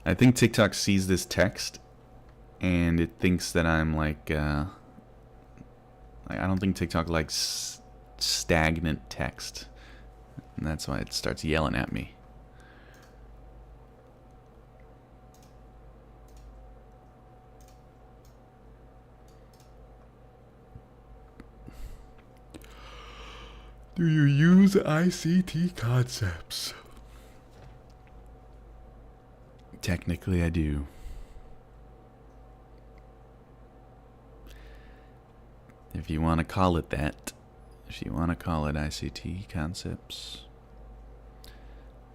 Speaker 1: I think TikTok sees this text and it thinks that I'm like I don't think TikTok likes stagnant text. And that's why it starts yelling at me. Do you use ICT concepts? Technically, I do. If you want to call it that. If you want to call it ICT concepts.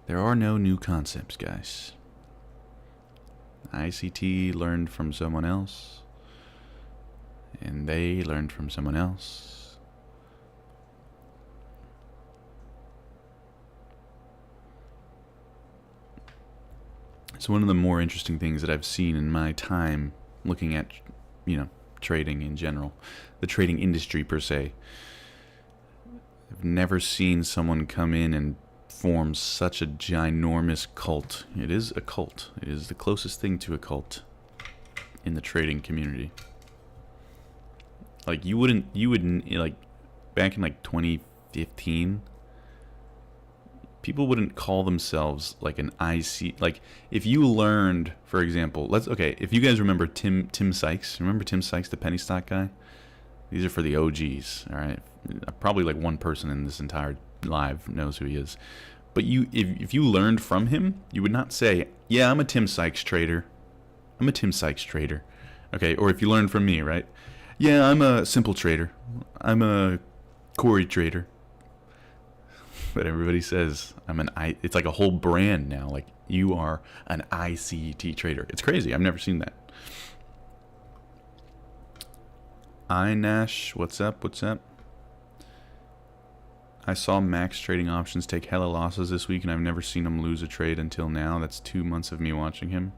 Speaker 1: There are no new concepts, guys. ICT learned from someone else, and they learned from someone else. So one of the more interesting things that I've seen in my time looking at, trading in general, the trading industry per se, I've never seen someone come in and form such a ginormous cult. It is a cult. It is the closest thing to a cult in the trading community. Like, you wouldn't, like, back in, like, 2015, people wouldn't call themselves, like, an IC, like, if you learned, for example, if you guys remember Tim Sykes, remember Tim Sykes, the penny stock guy? These are for the OGs, all right? Probably, like, one person in this entire live knows who he is. But if you learned from him, you would not say, yeah, I'm a Tim Sykes trader. I'm a Tim Sykes trader. Okay, or if you learned from me, right? Yeah, I'm a simple trader. I'm a Corey trader. But everybody says it's like a whole brand now. Like, you are an ICT trader. It's crazy. I've never seen that. iNash, what's up? I saw Max Trading Options take hella losses this week, and I've never seen him lose a trade until now. That's 2 months of me watching him.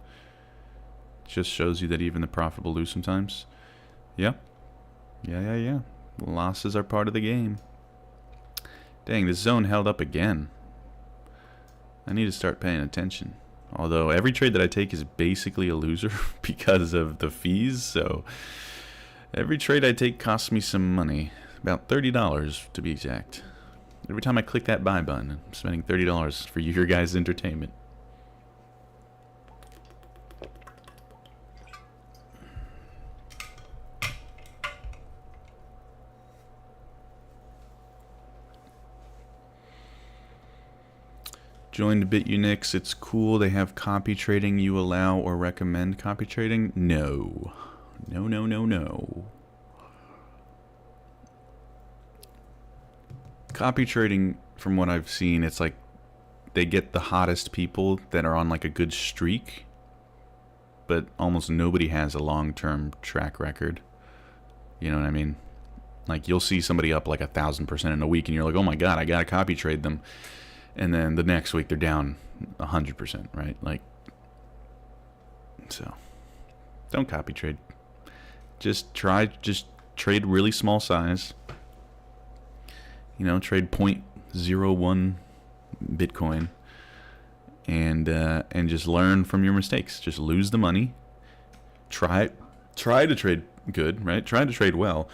Speaker 1: Just shows you that even the profitable lose sometimes. Yeah. Losses are part of the game. Dang, this zone held up again. I need to start paying attention. Although every trade that I take is basically a loser because of the fees, so every trade I take costs me some money. About $30 to be exact. Every time I click that buy button, I'm spending $30 for your guys' entertainment. Joined BitUnix. It's cool. They have copy trading. You allow or recommend copy trading? No. No. Copy trading, from what I've seen, it's like they get the hottest people that are on like a good streak, but almost nobody has a long-term track record. You know what I mean? Like, you'll see somebody up like 1,000% in a week, and you're like, oh my god, I gotta copy trade them. And then the next week they're down 100%, right? Like, so don't copy trade. Just trade really small size. Trade 0.01 Bitcoin, and just learn from your mistakes. Just lose the money. Try to trade good, right? Try to trade well.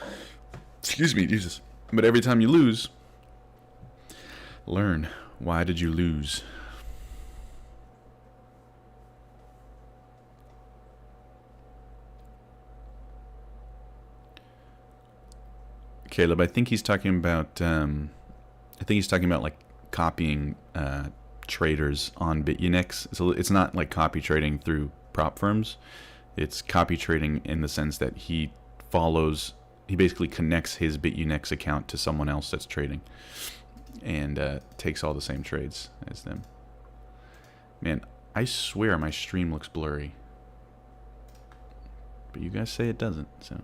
Speaker 1: Excuse me, Jesus. But every time you lose, learn. Why did you lose? Caleb, I think he's talking about like copying traders on BitUnix. So it's not like copy trading through prop firms. It's copy trading in the sense that he basically connects his BitUnix account to someone else that's trading, and takes all the same trades as them. Man, I swear my stream looks blurry, but you guys say it doesn't, so.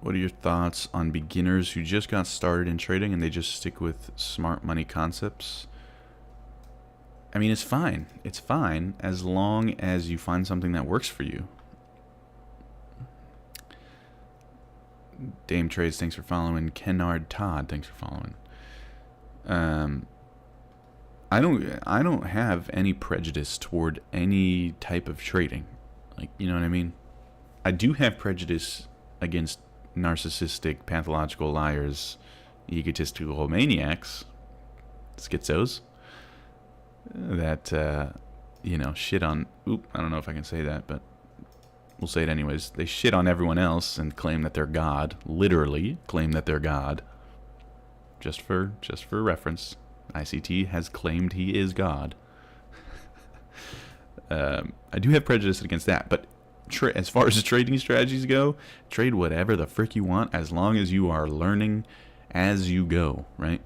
Speaker 1: What are your thoughts on beginners who just got started in trading and they just stick with smart money concepts? I mean, it's fine. It's fine as long as you find something that works for you. Dame Trades, thanks for following. Kennard Todd, thanks for following. I don't have any prejudice toward any type of trading. Like, you know what I mean? I do have prejudice against narcissistic, pathological liars, egotistical maniacs, schizos, that, shit on, I don't know if I can say that, but we'll say it anyways. They shit on everyone else and claim that they're God, literally claim that they're God. Just for reference, ICT has claimed he is God. I do have prejudice against that, but as far as trading strategies go, trade whatever the frick you want as long as you are learning as you go, right?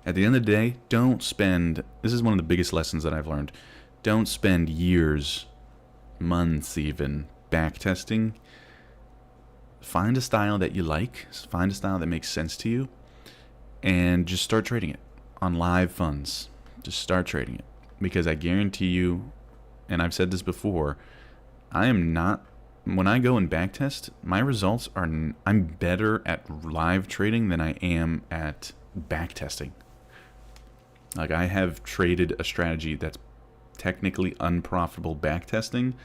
Speaker 1: At the end of the day, don't spend, this is one of the biggest lessons that I've learned, don't spend years, months even, backtesting. Find a style that you like, find a style that makes sense to you, and just start trading it on live funds. Just start trading it. Because I guarantee you, and I've said this before, I am not, when I go and backtest, my results are, I'm better at live trading than I am at backtesting. Like, I have traded a strategy that's technically unprofitable backtesting,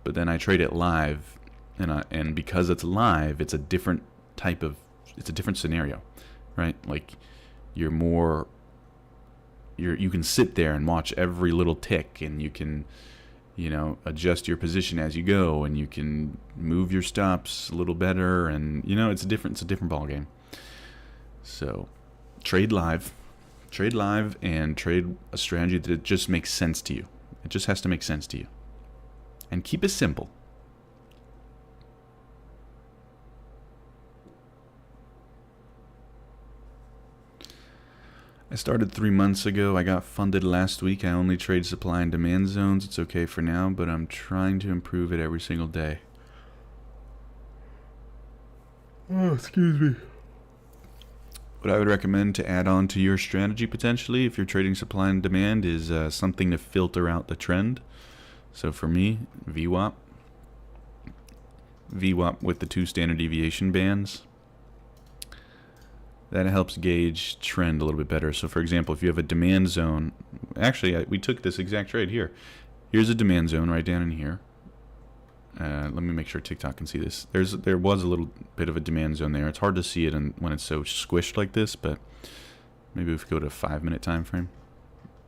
Speaker 1: but then I trade it live, and because it's live, it's a different type of, it's a different scenario, right? Like, you're more, you can sit there and watch every little tick, and you can, you know, adjust your position as you go, and you can move your stops a little better, and, you know, it's a different ball game. So, trade live, and trade a strategy that just makes sense to you. It just has to make sense to you, and keep it simple. I started 3 months ago. I got funded last week. I only trade supply and demand zones. It's okay for now, but I'm trying to improve it every single day. Oh, excuse me. What I would recommend to add on to your strategy potentially, if you're trading supply and demand, is something to filter out the trend. So for me, VWAP. VWAP with the 2 standard deviation bands. That helps gauge trend a little bit better. So for example, if you have a demand zone, actually we took this exact trade here. Here's a demand zone right down in here. Let me make sure TikTok can see this. There was a little bit of a demand zone there. It's hard to see it when it's so squished like this, but maybe if we go to a 5-minute time frame.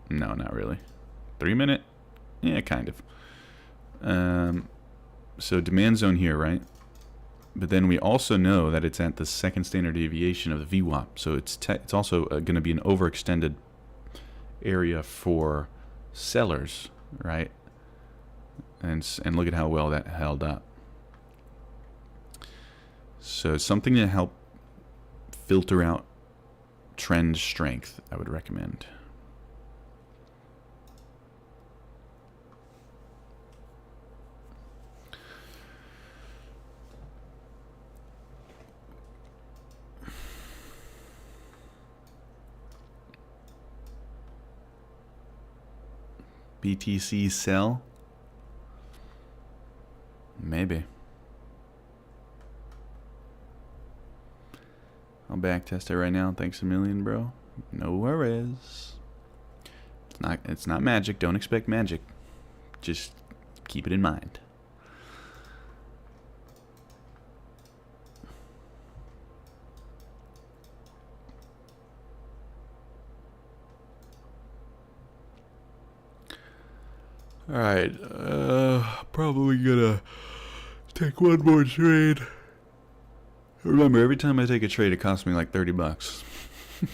Speaker 1: No, not really. 3-minute? Yeah, kind of. So demand zone here, right? But then we also know that it's at the 2nd standard deviation of the VWAP. So it's also going to be an overextended area for sellers, right? And look at how well that held up. So something to help filter out trend strength, I would recommend. BTC sell? Maybe. I'll backtest it right now. Thanks a million, bro. No worries. It's not magic. Don't expect magic. Just keep it in mind. Alright, probably gonna take one more trade. Remember, every time I take a trade, it costs me like 30 bucks.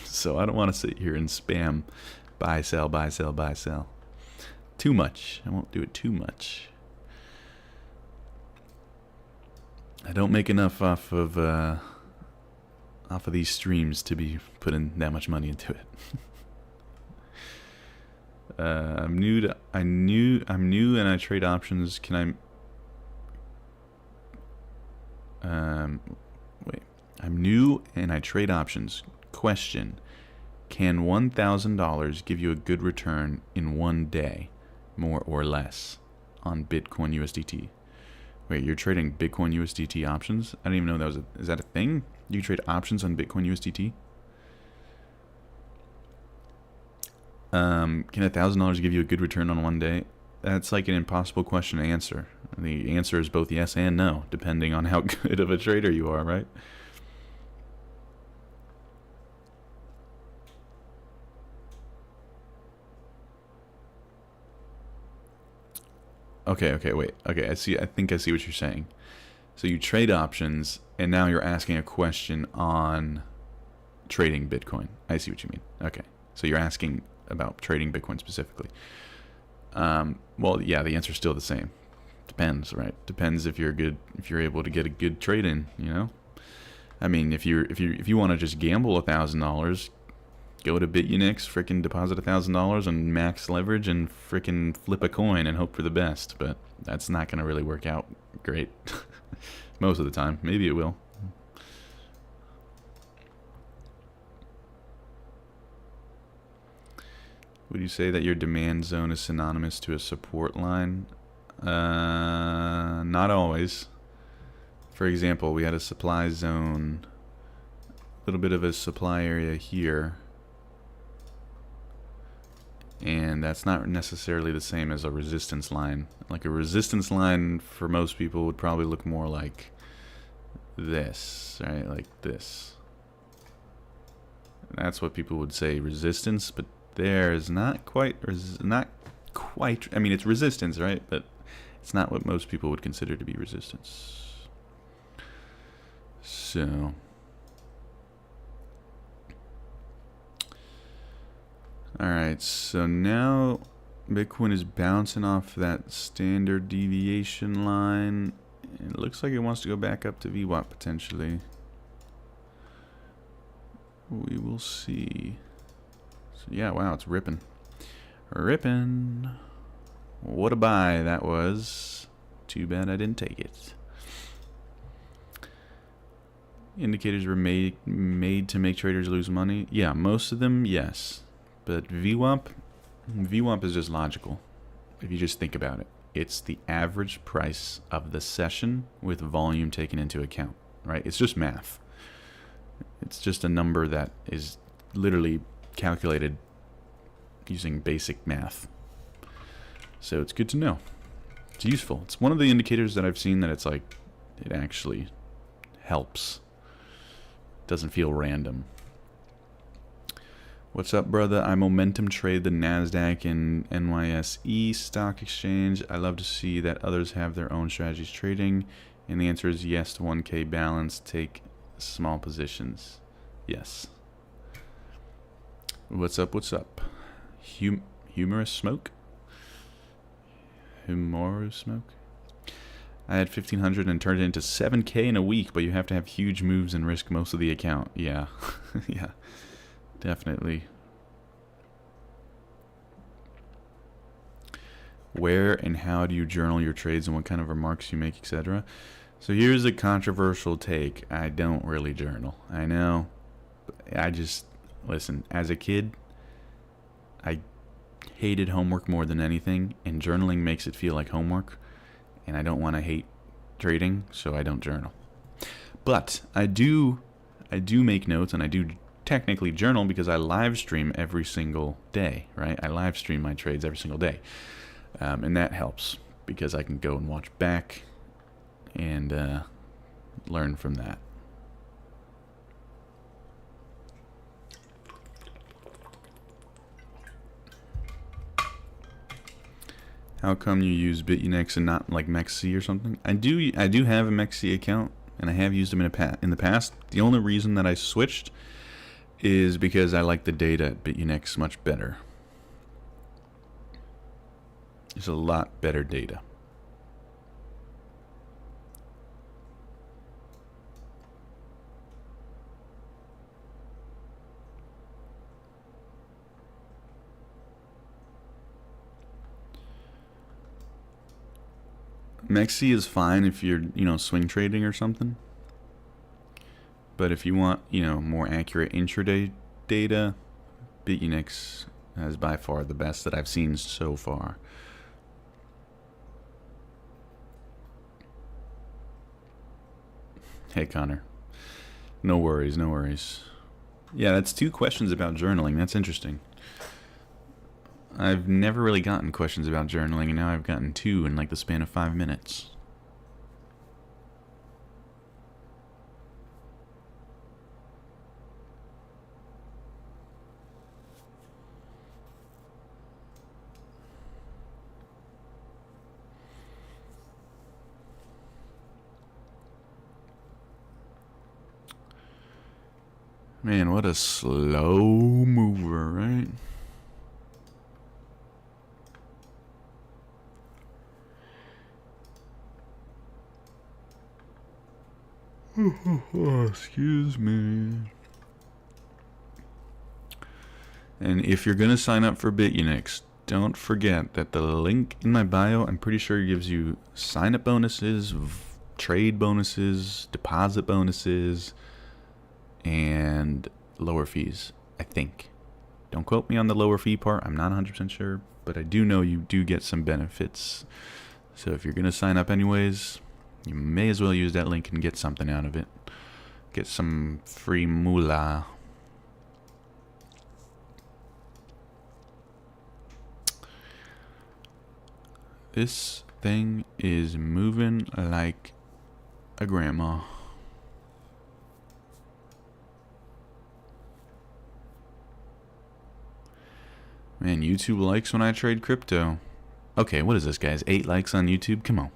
Speaker 1: So I don't want to sit here and spam buy, sell, buy, sell, buy, sell. Too much. I won't do it too much. I don't make enough off of these streams to be putting that much money into it. I'm new and I trade options. Can I wait. I'm new and I trade options. Question: can $1,000 give you a good return in one day, more or less, on Bitcoin USDT? Wait, you're trading Bitcoin USDT options? I didn't even know that was is that a thing? You trade options on Bitcoin USDT? Can $1,000 give you a good return on one day? That's like an impossible question to answer. The answer is both yes and no, depending on how good of a trader you are, right? Okay, wait. Okay, I think I see what you're saying. So you trade options, and now you're asking a question on trading Bitcoin. I see what you mean. Okay, so you're asking about trading Bitcoin specifically. Well, yeah, the answer's still the same. Depends, right? Depends if you're able to get a good trade in. You know, I mean, if you want to just gamble $1,000, Go to BitUnix, frickin' deposit $1,000 and max leverage and frickin' flip a coin and hope for the best. But that's not going to really work out great most of the time. Maybe it will. Would you say that your demand zone is synonymous to a support line? Not always. For example, we had a supply zone, a little bit of a supply area here. And that's not necessarily the same as a resistance line. Like a resistance line for most people would probably look more like this, right? Like this. That's what people would say resistance, but there is not quite, I mean, it's resistance, right? But it's not what most people would consider to be resistance. So alright, so now Bitcoin is bouncing off that standard deviation line. It looks like it wants to go back up to VWAP potentially. We will see. So yeah, wow, it's ripping. Ripping. What a buy that was. Too bad I didn't take it. Indicators were made to make traders lose money. Yeah, most of them, yes. But VWAP is just logical. If you just think about it, it's the average price of the session with volume taken into account, right? It's just math. It's just a number that is literally calculated using basic math. So it's good to know. It's useful. It's one of the indicators that I've seen that it's like, it actually helps. It doesn't feel random. What's up, brother? I momentum trade the NASDAQ and NYSE stock exchange. I love to see that others have their own strategies trading. And the answer is yes to 1K balance. Take small positions. Yes. What's up? What's up? Humorous smoke? Humorous smoke? I had 1,500 and turned it into 7K in a week, but you have to have huge moves and risk most of the account. Yeah. Yeah. Definitely. Where and how do you journal your trades and what kind of remarks you make, etc.? So here's a controversial take. I don't really journal. I know. I just, listen, as a kid, I hated homework more than anything, and journaling makes it feel like homework, and I don't want to hate trading, so I don't journal. But I do make notes, and I do technically journal because I live stream every single day, right? I live stream my trades every single day. And that helps because I can go and watch back and learn from that. How come you use BitUnix and not like MEXC or something? I do have a MEXC account, and I have used them in the past. The only reason that I switched is because I like the data at BitUnix much better. It's a lot better data. MEXC is fine if you're, swing trading or something. But if you want, more accurate intraday data, BitUnix is by far the best that I've seen so far. Hey, Connor. No worries, no worries. Yeah, that's 2 questions about journaling. That's interesting. I've never really gotten questions about journaling, and now I've gotten 2 in like the span of 5 minutes. Man, what a slow mover, right? Oh, excuse me. And if you're going to sign up for BitUnix, don't forget that the link in my bio, I'm pretty sure, gives you sign-up bonuses, trade bonuses, deposit bonuses, and lower fees, I think. Don't quote me on the lower fee part. I'm not 100% sure, but I do know you do get some benefits. So if you're going to sign up anyways, you may as well use that link and get something out of it. Get some free moolah. This thing is moving like a grandma. Man, YouTube likes when I trade crypto. Okay, what is this, guys? 8 likes on YouTube? Come on.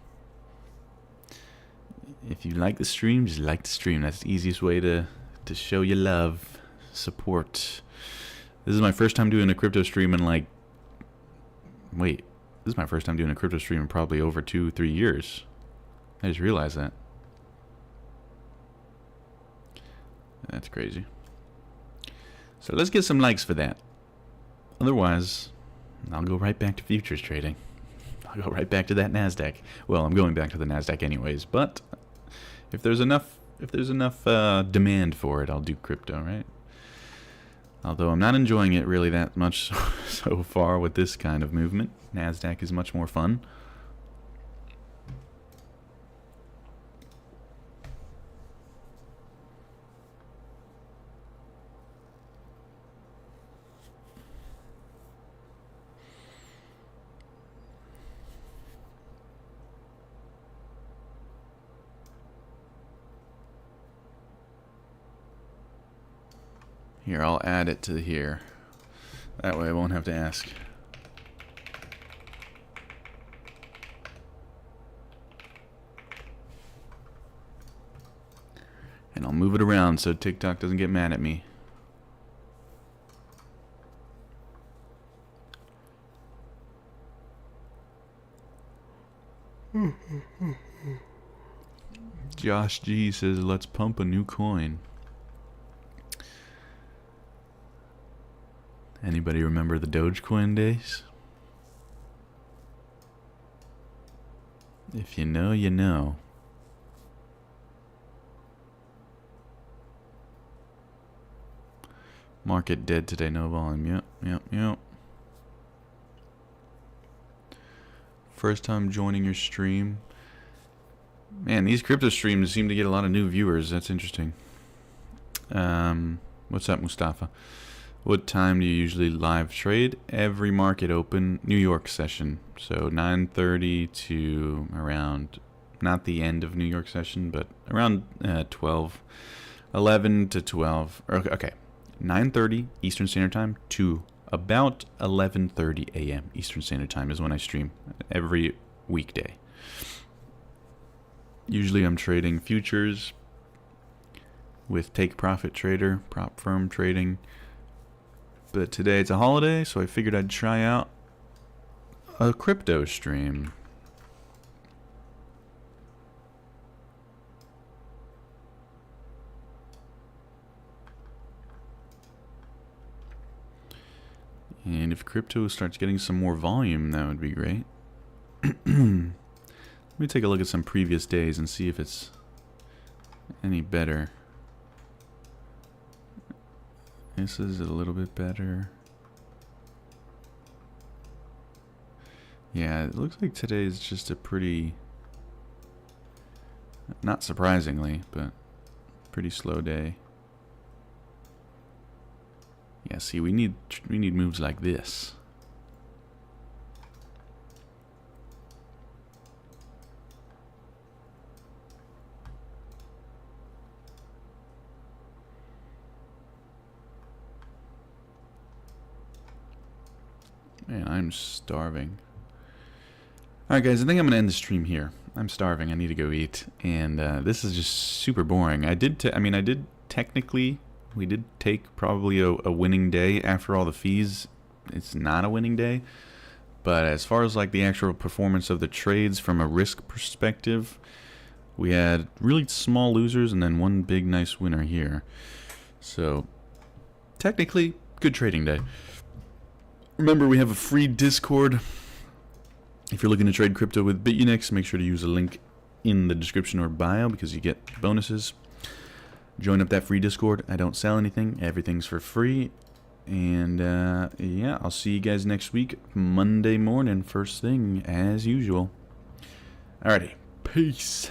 Speaker 1: If you like the stream, just like the stream. That's the easiest way to show your love, support. This is my first time doing a crypto stream in like... Wait, this is my first time doing a crypto stream in probably over 2-3 years. I just realized that. That's crazy. So let's get some likes for that. Otherwise, I'll go right back to futures trading. I'll go right back to that NASDAQ. Well, I'm going back to the NASDAQ anyways, but if there's enough demand for it, I'll do crypto, right? Although I'm not enjoying it really that much so far with this kind of movement. NASDAQ is much more fun. Here, I'll add it to here. That way I won't have to ask. And I'll move it around so TikTok doesn't get mad at me. Josh G says, let's pump a new coin. Anybody remember the Dogecoin days? If you know, you know. Market dead today, no volume. Yep. First time joining your stream. Man, these crypto streams seem to get a lot of new viewers. That's interesting. What's up, Mustafa? What time do you usually live trade? Every market open, New York session. So 9:30 to around, not the end of New York session, but around 12, 11 to 12. Okay, 9:30 Eastern Standard Time to about 11:30 a.m. Eastern Standard Time is when I stream every weekday. Usually I'm trading futures with Take Profit Trader, prop firm trading. But today it's a holiday, so I figured I'd try out a crypto stream. And if crypto starts getting some more volume, that would be great. Let me take a look at some previous days and see if it's any better. This is a little bit better. Yeah, it looks like today is just a pretty, not surprisingly, but pretty slow day. Yeah, see, we need moves like this. Man, I'm starving. Alright guys, I think I'm going to end the stream here. I'm starving, I need to go eat. And this is just super boring. I did technically, we did take probably a winning day after all the fees. It's not a winning day. But as far as like the actual performance of the trades from a risk perspective, we had really small losers and then one big nice winner here. So technically, good trading day. Remember, we have a free Discord. If you're looking to trade crypto with BitUnix, make sure to use a link in the description or bio because you get bonuses. Join up that free Discord. I don't sell anything. Everything's for free. And, yeah, I'll see you guys next week, Monday morning, first thing, as usual. Alrighty. Peace.